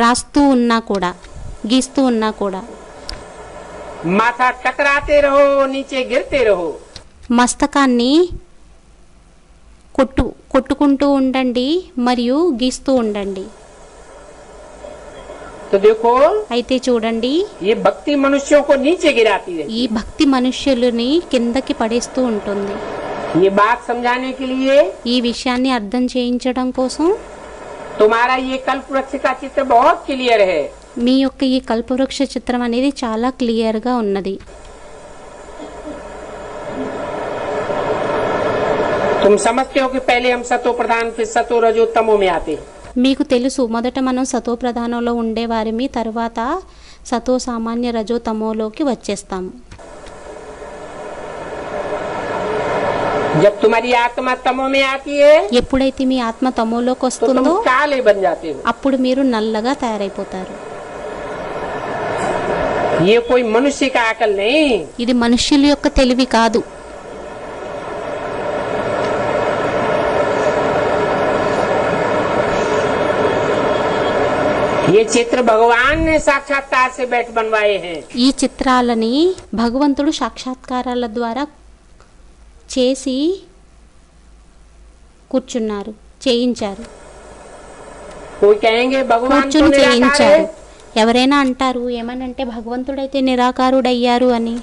రాస్తూ ఉన్నా కూడా, గీస్తూ ఉన్నా కూడా, माथा टकराते रहो, नीचे गिरते रहो। మస్తకాన్ని కొట్టుకుంటూ ఉండండి మరియు గీస్తూ ఉండండి. तो देखो, అయితే చూడండి, ये भक्ति मनुष्यों को नीचे गिराती है। ఈ భక్తి మనుష్యులని కిందకి పడేస్తూ ఉంటుంది. ये बात समझाने के लिए ఈ విషయాన్ని అర్థం చేయించడం కోసం तुम्हारा ये कल्प वृक्ष का चित्र बहुत क्लियर है। మీ యొక్క ఈ కల్పవృక్ష చిత్రం అనేది చాలా క్లియర్ గా ఉన్నది. तुम समझते हो कि पहले हम सतो प्रधान फिर सतो रजो तमो में आते हैं। మీకు తెలుసు, మొదట మనం సతో ప్రధానంలో ఉండేవారిమి, తర్వాత సతో సామాన్య రజో తమోలోకి వచ్చేస్తాము. जब तुम्हारी आत्मा तमो में आती है ఎప్పుడైతే మీ ఆత్మ తమోలోకి तो వస్తుందో तुम काले बन जाते हो। అప్పుడు మీరు నల్లగా తయారైపోతారు. ये कोई मनुष्य का अकल नहीं, ఇది మనుష్యుల యొక్క తెలివి కాదు. ये चित्र भगवान ने साक्षात्कार से बैठ बनवाए हैं। ఈ చిత్రాలని భగవంతుడు సాక్షాత్కారాల ద్వారా చేసి కూర్చున్నారు, చేయించారు, कोई कहेंगे भगवान तो కూర్చుని निराकार చేయించారు. है। ఎవరైనా అంటారు, ఏమనంటే భగవంతుడైతే నిరాకారుడయ్యారు అని.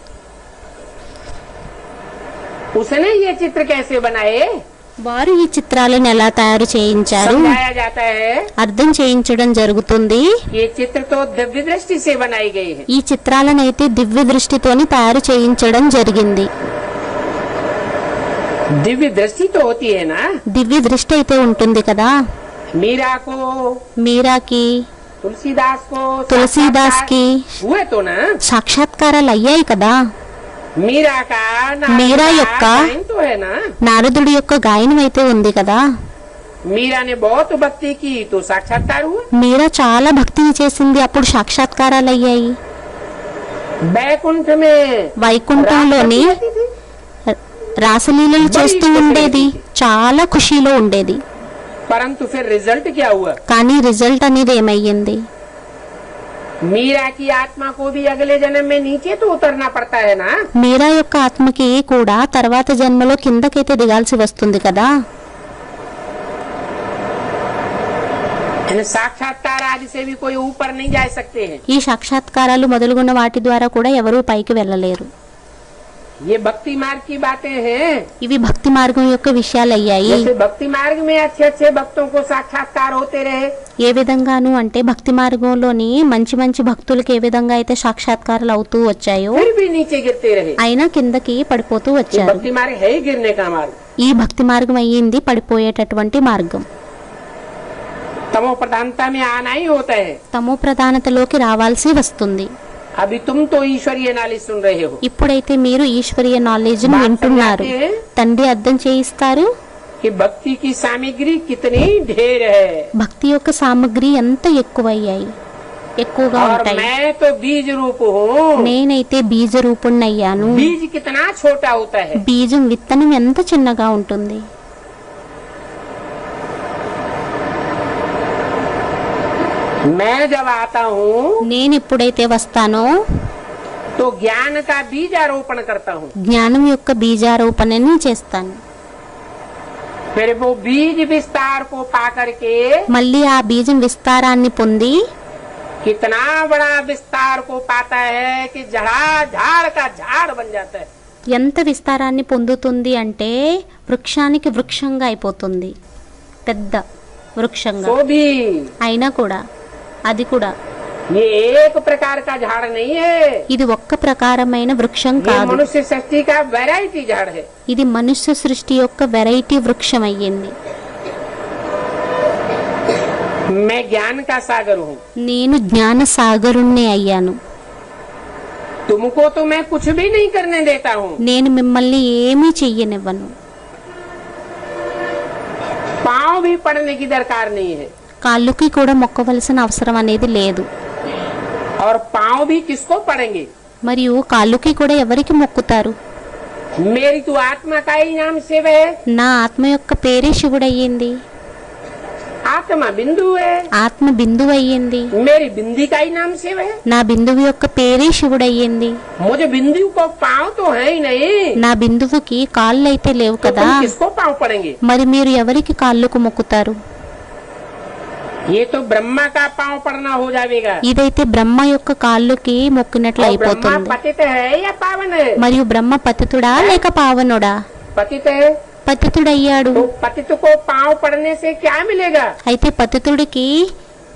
उसने ये चित्र कैसे बनाए వారు ఈ చిత్రాలను ఎలా తయారు చేయించారు, समझाया जाता है। అర్థం చేయించడం జరుగుతుంది. ये चित्र तो दिव्य दृष्टि से बनाई गई है। ఈ చిత్రాలనైతే దివ్య దృష్టితోని తయారు చేయించడం జరిగింది. दिव्य दृष्टि तो होती है ना। దివ్య దృష్టి అయితే ఉంటుంది కదా. मीरा को, మీరాకి, तुलसीदास को తులసీదాస్ కి साक्षात्कार हुए तो ना। సాక్షాత్కారాలు అయ్యాయి కదా. मीरा का मीरा యొక్క गायन तो है ना। నారదుడి యొక్క గాయనం అయితే ఉంది కదా. मीरा ने बहुत भक्ति की तो साक्षात्कार हुआ। మీరా చాలా భక్తిని చేసింది, అప్పుడు సాక్షాత్కారాలు అయ్యాయి. बैकुंठ में వైకుంఠంలోని रहती थी। రాసలీలలు చేస్తూ ఉండేది, చాలా ఖుషీలో ఉండేది. परंतु फिर रिजल्ट क्या हुआ। కానీ రిజల్ట్ అనేది ఏమయ్యింది? मीरा की आत्मा को भी अगले जन्म में नीचे तो उतरना पड़ता है ना। మీరా యొక్క ఆత్మకి కూడా తర్వాత జన్మలో కిందకైతే దిగాల్సి వస్తుంది కదా. साक्षात्कार आदि से भी कोई ऊपर नहीं जा सकते हैं। ఈ సాక్షాత్కారాలు మొదలుగున్న వాటి ద్వారా కూడా ఎవరూ పైకి వెళ్ళలేరు. ये भक्ति मार्ग की बातें हैं। ఇవి భక్తి మార్గం యొక్క విషయాలు అయ్యాయి. जैसे भक्ति मार्ग में अच्छे अच्छे भक्तों को साक्षात्कार होते रहे, ఏ విధంగాను అంటే భక్తి మార్గంలోని మంచి మంచి భక్తులకి ఏ విధంగా అయితే సాక్షాత్కారాలు అవుతూ వచ్చాయో फिर भी नीचे गिरते रहे। అయినా కిందకి పడిపోతూ ये వచ్చారు. भक्ति मार्ग है ही गिरने का मार्ग। ఈ భక్తి మార్గం అయ్యింది పడిపోయేటటువంటి మార్గం. तमो प्रधानता में आना ही होता है। తమో ప్రధానతలోకి రావాల్సి వస్తుంది. अभी तुम तो ईश्वरीय नाली सुन रहे हो। ఇప్పుడైతే మీరు ఈశ్వరీయ నాలెడ్జ్ ని వింటున్నారు. తండ్రి అర్థం చేయిస్తారు कि भक्ति की सामग्री कितनी ढेर है భక్తి యొక్క సామగ్రి ఎంత ఎక్కువగా और ఉంటాయి. मैं तो बीज रूप हूँ। నేనైతే బీజ రూపుణ్ణయ్యాను. बीज कितना छोटा होता है। బీజం విత్తనం ఎంత చిన్నగా ఉంటుంది. मैं जब आता हूँ నేను ఎప్పుడైతే వస్తానో तो ज्ञान का बीजारोपण करता हूँ। జ్ఞానం యొక్క బీజారోపణని చేస్తాను. फिर वो बीज विस्तार को पा करके మళ్ళీ ఆ బీజం విస్తారాన్ని పొంది कितना बड़ा विस्तार को पाता है कि झाड़ का झाड़ बन जाता है। ఎంత విస్తారాన్ని పొందుతుంది అంటే వృక్షానికి వృక్షంగా అయిపోతుంది, పెద్ద వృక్షంగా. तो भी అయినా కూడా అది కూడా ये एक प्रकार का झाड़ नहीं है, ఇది ఒక్క ప్రకారమైన వృక్షం ये కాదు. मनुष्य सृष्टि का वैरायटी झाड़ है। ఇది మనుష్య సృష్టి యొక్క వెరైటీ వృక్షం అయ్యింది. मैं ज्ञान का सागर हूँ, నేను జ్ఞాన సాగరుణ్ణి అయ్యాను. तुमको तो मैं कुछ भी नहीं करने देता हूँ। నేను మిమ్మల్ని ఏమీ చెయ్యనివ్వను. पाँव भी पड़ने की दरकार नहीं है, కాళ్ళుకి కూడా మొక్కవలసిన అవసరం అనేది లేదు. और पाँव भी किसको पड़ेंगे? మరియు కాళ్ళుకి కూడా ఎవరికి మొక్కుతారు? मेरी तो आत्मा का ही नाम शिव है। నా ఆత్మ యొక్క పేరే శివుడయ్యింది. आत्मा बिंदु है, ఆత్మ బిందువు అయ్యింది. मेरी बिंदी का ही नाम शिव है। నా బిందువు యొక్క పేరే శివుడయ్యింది. मुझे बिंदु को पाँव तो है ही नहीं, నా బిందువుకి కాళ్ళు అయితే లేవు तो కదా, तुम किसको पाँव पड़ेंगे? మరి మీరు ఎవరికి కాళ్ళకు మొక్కుతారు? ये तो ब्रह्मा का पाँव पड़ना हो जाएगा। ఇదైతే బ్రహ్మ యొక్క కాళ్ళుకి మొక్కినట్లు और ब्रह्मा అయిపోతుంది. पतित है या पावन है? మరియు బ్రహ్మ పతితుడా లేక పావనుడా? पतित है, పతితుడయ్యాడు. तो पतित को पाँव पड़ने से क्या मिलेगा? అయితే పతితుడికి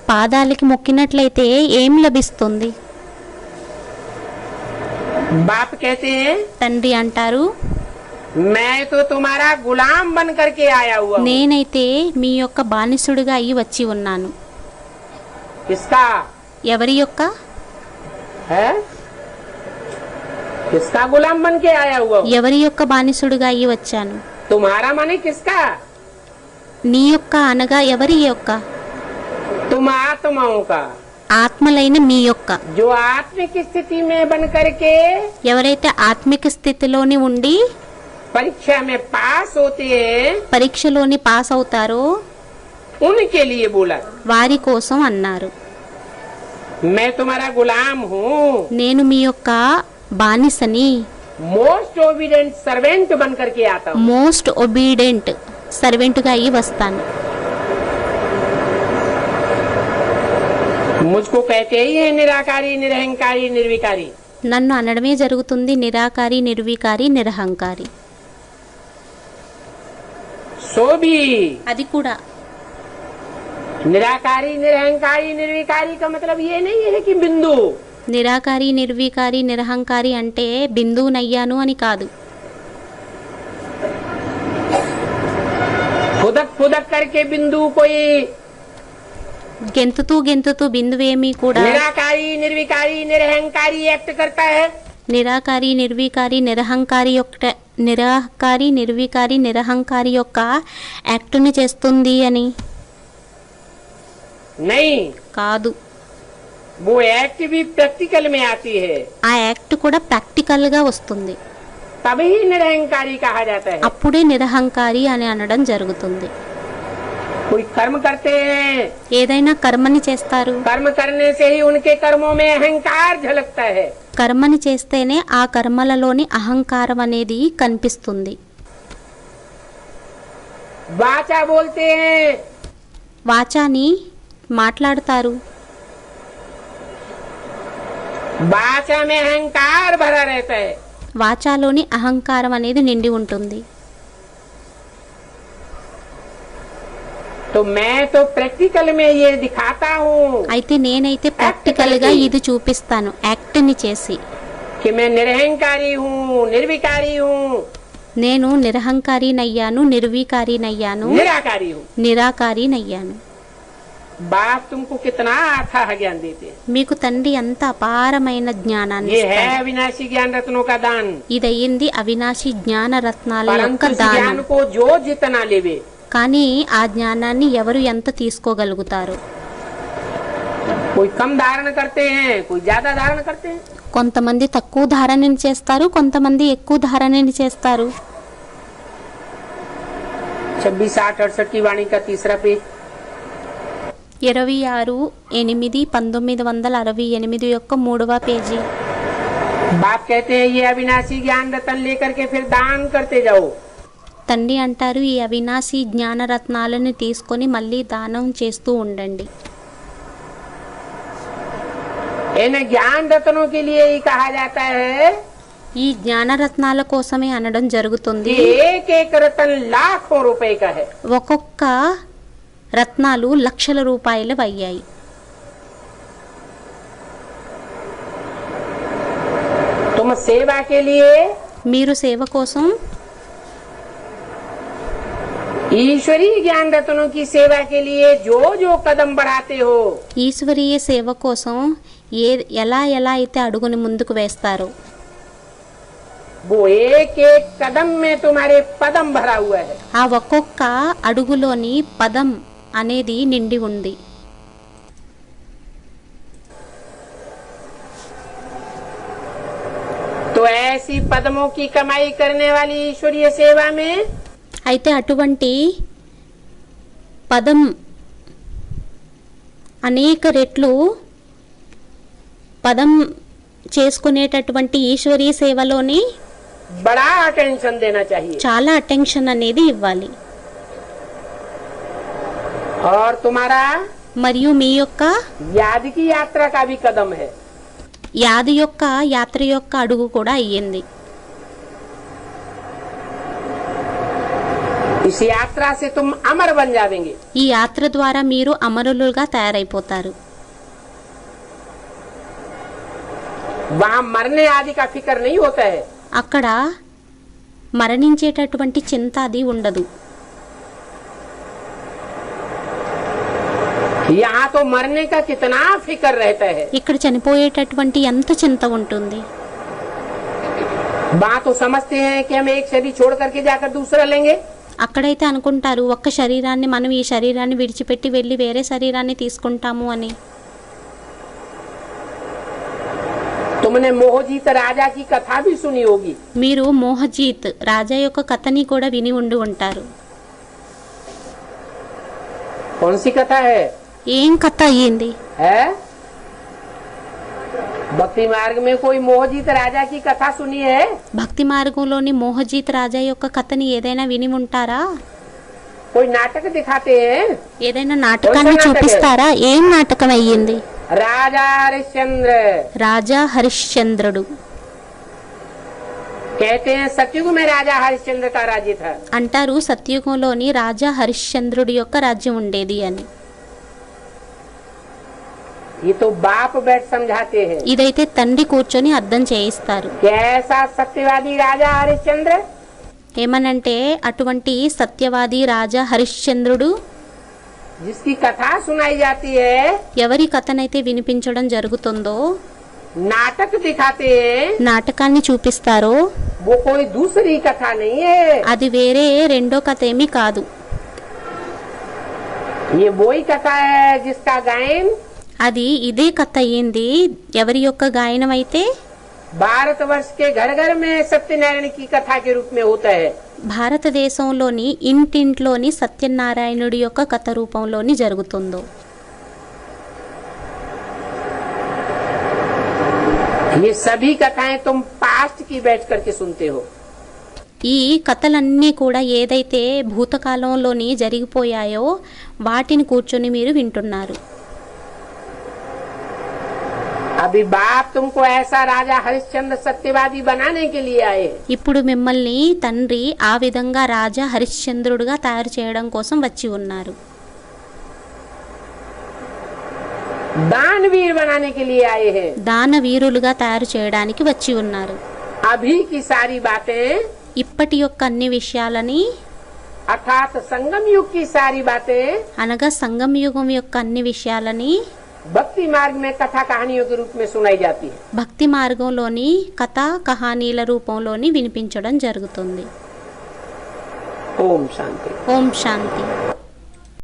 పాదాలకి మొక్కినట్లయితే ఏం లభిస్తుంది? बाप कहते हैं తండ్రి అంటారు, मैं तो तुम्हारा गुलाम बन करके आया हुआ हूँ। నేనైతే మీ యొక్క బానిసుడిగా అయి వచ్చి ఉన్నాను. किसका ఎవరి యొక్క? है? किसका गुलाम बन के आया हुआ हूँ? ఎవరి యొక్క బానిసుడిగా అయి వచ్చాను? तुम्हारा माने किसका? నీ యొక్క అనగా ఎవరి యొక్క? तुम आत्माओं का, ఆత్మలైన మీ యొక్క. जो आत्मिक स्थिति में बन करके ఎవరైతే ఆత్మిక స్థితిలోని ఉండి परीक्षा में पास होते हैं, పరీక్షలోని పాస్ అవుతారో उनके लिए बोला వారి కోసం అన్నారు. मैं तुम्हारा गुलाम हूँ, నేను మీ యొక్క బానిసని, मोस्ट ओबीडिएंट सर्वेंट बन करके आता हूँ। మోస్ట్ ఒబీడెంట్ సర్వెంట్గా అయి వస్తాను. मुझको कहते ही है निराकारी, निरहंकारी, निर्विकारी। నన్ను అనడమే జరుగుతుంది నిరాకారి, నిర్వికారి, నిరహంకారి. सो भी అది కూడా निराकारी, निरहंकारी, निर्विकारी का मतलब ये नहीं है कि बिंदु। నిరాకారి, నిర్వికారి, నిరహంకారి అంటే బిందువునయ్యాను అని కాదు. फुदक फुदक करके बिंदु कोई గెంతుతూ గెంతుతూ బిందువేమీ కూడా निराकारी, निर्विकारी, निरहंकारी एक्ट करता है। నిరాకారి, నిర్వికారి, నిరహంకారి యొక్క నిరాకారి, నిర్వికారి, నిరహంకారి యొక్క యాక్టుని చేస్తుంది అని नहीं, కాదు. वो एक्ट भी प्रैक्टिकल में आती है, ఆ యాక్ట్ కూడా ప్రాక్టికల్ గా వస్తుంది. तभी निरहंकारी कहा जाता है। అప్పుడే నిరహంకారి అని అనడం జరుగుతుంది. कोई कर्म करते हैं, ఏదైనా కర్మని చేస్తారు, कर्म करने से ही उनके कर्मों में अहंकार झलकता है। కర్మని చేస్తేనే ఆ కర్మలలోని అహంకారం అనేది కనిపిస్తుంది. वाचा बोलते हैं, వాచాని మాట్లాడతారు, वाचा में अहंकार भरा रहता है। వాచాలోని అహంకారం అనేది నిండి ఉంటుంది. तो मैं तो प्रैक्टिकल में ये दिखाता हूँ అయితే నేనైతే ప్రాక్టికల్ గా ఇది చూపిస్తాను యాక్ట్ని చేసి. कि मैं निरहंकारी हूँ, निर्विकारी हूँ, నేను నిరహంకారినయ్యాను, నిర్వికారినయ్యాను, निराकारी हूँ। నిరాకారినయ్యాను. बाप तुमको कितना अथाह ज्ञान देते हैं। మీకు తండ్రి అంత అపారమైన జ్ఞానాన్ని ये है ఇస్తారు. अविनाशी ज्ञान रत्नों का दान। ఇదయ్యింది అవినాశి జ్ఞాన రత్నాల యొక్క परंतु इस దానం. ज्ञान को जो जितना लेवे, కానీ ఆ జ్ఞానాన్ని ఎవరు ఎంత తీసుకోగలుగుతారు? कोई कम धारण करते हैं, कोई ज्यादा धारण करते हैं। కొంతమంది తక్కువ ధారణని చేస్తారు, కొంతమంది ఎక్కువ ధారణని చేస్తారు. 26, 8, 68 की वाणी का तीसरा पेज। 26, 8, 1968 యొక్క 3వ పేజీ. बाप कहते हैं ये अविनाशी ज्ञान रतन लेकर के फिर दान करते जाओ। తండ్రి అంటారు ఈ అవినాశి జ్ఞానరత్నాలను తీసుకొని మళ్ళీ దానం చేస్తూ ఉండండి. इन ज्ञान रत्नों के लिए ही कहा जाता है ఈ జ్ఞానరత్నాల కోసమే అనడం జరుగుతుంది. कि एक एक रत्न लाखों रुपए का है। ఒక్కొక్క రత్నాలు లక్షల రూపాయలు అయ్యాయి. तुम सेवा के लिए మీరు సేవ కోసం ईश्वरीय ज्ञान रत्नों की सेवा के लिए जो जो कदम बढ़ाते हो, ఈశ్వరీయ సేవ కోసం ఎలా అయితే అడుగుని ముందుకు వేస్తారో वो एक एक कदम में तुम्हारे पदम भरा हुआ है। ఆ ఒక్కొక్క అడుగులోని పదం అనేది నిండి ఉంది. तो ऐसी पदमों की कमाई करने वाली ईश्वरीय सेवा में అయితే అటువంటి పదం అనేక రెట్లు పదం చేసుకునేటటువంటి ఈశ్వరీయ సేవలోని बड़ा अटेंशन देना चाहिए। చాలా అటెన్షన్ అనేది ఇవ్వాలి. और तुम्हारा మరియు మీ యొక్క याद की यात्रा का भी कदम है। యాది యొక్క యాత్ర యొక్క అడుగు కూడా అయ్యింది. इस यात्रा से तुम अमर बन जाएंगे। ఈ యాత్ర ద్వారా మీరు అమరులుగా తయారైపోతారు. वहाँ मरने आदि का फिक्र नहीं होता है। అక్కడ మరణించేటటువంటి చింత అది ఉండదు. यहाँ तो मरने का कितना फिक्र रहता है। ఇక్కడ చనిపోయేటటువంటి ఎంత చింత ఉంటుంది. वहाँ तो समझते हैं कि हम एक शरीर छोड़ करके जाकर दूसरा लेंगे। అక్కడైతే అనుకుంటారు ఒక్క శరీరాన్ని మనం ఈ శరీరాన్ని విడిచిపెట్టి వెళ్ళి వేరే శరీరాన్ని తీసుకుంటాము అని. तुमने मोहजीत राजा की कथा भी सुनी होगी। మీరు మోహజీత్ రాజా యొక్క కథని కూడా విని ఉండి ఉంటారు. कौन सी कथा है? ఏం కథ అయ్యింది? है भक्ति मार्ग में कोई मोहजीत राजा की कथा सुनी है? భక్తి మార్గంలోని మోహజీత్ రాజా యొక్క కథని ఏదైనా విని ఉంటారా? कोई नाटक दिखाते हैं? ఏదైనా నాటకాన్ని చూపిస్తారా? ఏం నాటకం అయ్యింది? राजा हरिश्चंद्र। రాజా హరిశ్చంద్రుడు. कहते हैं सतयुग में राजा हरिश्चंद्र का राज्य था। అంటారు సత్యుగంలోని రాజా హరిశ్చంద్రుడి యొక్క రాజ్యం ఉండేది అని. ये तो बाप बैठ समझाते हैं। ఇదైతే తండ్రి కూర్చొని అర్థం చేయిస్తారు. कैसा सत्यवादी राजा हरिश्चंद्र, ఏమనంటే అటువంటి సత్యవాది రాజా హరిశ్చంద్రుడు जिसकी कथा सुनाई जाती है, ఎవరి కథనైతే వినిపించడం జరుగుతుందో नाटक दिखाते हैं, నాటకాన్ని చూపిస్తారో वो कोई दूसरी कथा नहीं है। అది వేరే రెండో కథ ఏమీ కాదు. ये वही कथा है जिसका गायन అది ఇదే కథ అయ్యింది. ఎవరి యొక్క గాయనం అయితే भारतवर्ष के घर घर में सत्यनारायण की कथा के रूप में होता है। భారతదేశంలోని ఇంటింట్లోని సత్యనారాయణుడి యొక్క కథ రూపంలోని జరుగుతుందో. ये सभी कथाएं तुम पास्ट की बैठ करके सुनते हो। ఈ కథలన్నీ కూడా ఏదైతే భూతకాలంలోని జరిగిపోయాయో వాటిని కూర్చొని మీరు వింటున్నారు. अभी बाप तुमको ऐसा राजा हरिश्चंद्र सत्यवादी बनाने के लिए आए हैं। ఇప్పుడు మిమ్మల్ని తండ్రి ఆ విధంగా రాజా హరిశ్చంద్రుడుగా తయారు చేయడం కోసం వచ్చి ఉన్నారు. दानवीर बनाने के लिए आए हैं। దానవీరులుగా తయారు చేయడానికి వచ్చి ఉన్నారు. अभी की सारी बातें ఇప్పటి యొక్క అన్ని విషయాలని अर्थात संगम युग की सारी बातें అనగా సంగమ యుగం యొక్క అన్ని విషయాలని भक्ति मार्ग में कथा कहानियों के रूप में सुनाई जाती है। భక్తి మార్గంలోని కథ కహానీల రూపంలోని వినిపించడం జరుగుతుంది. ओम शांति। ఓం శాంతి.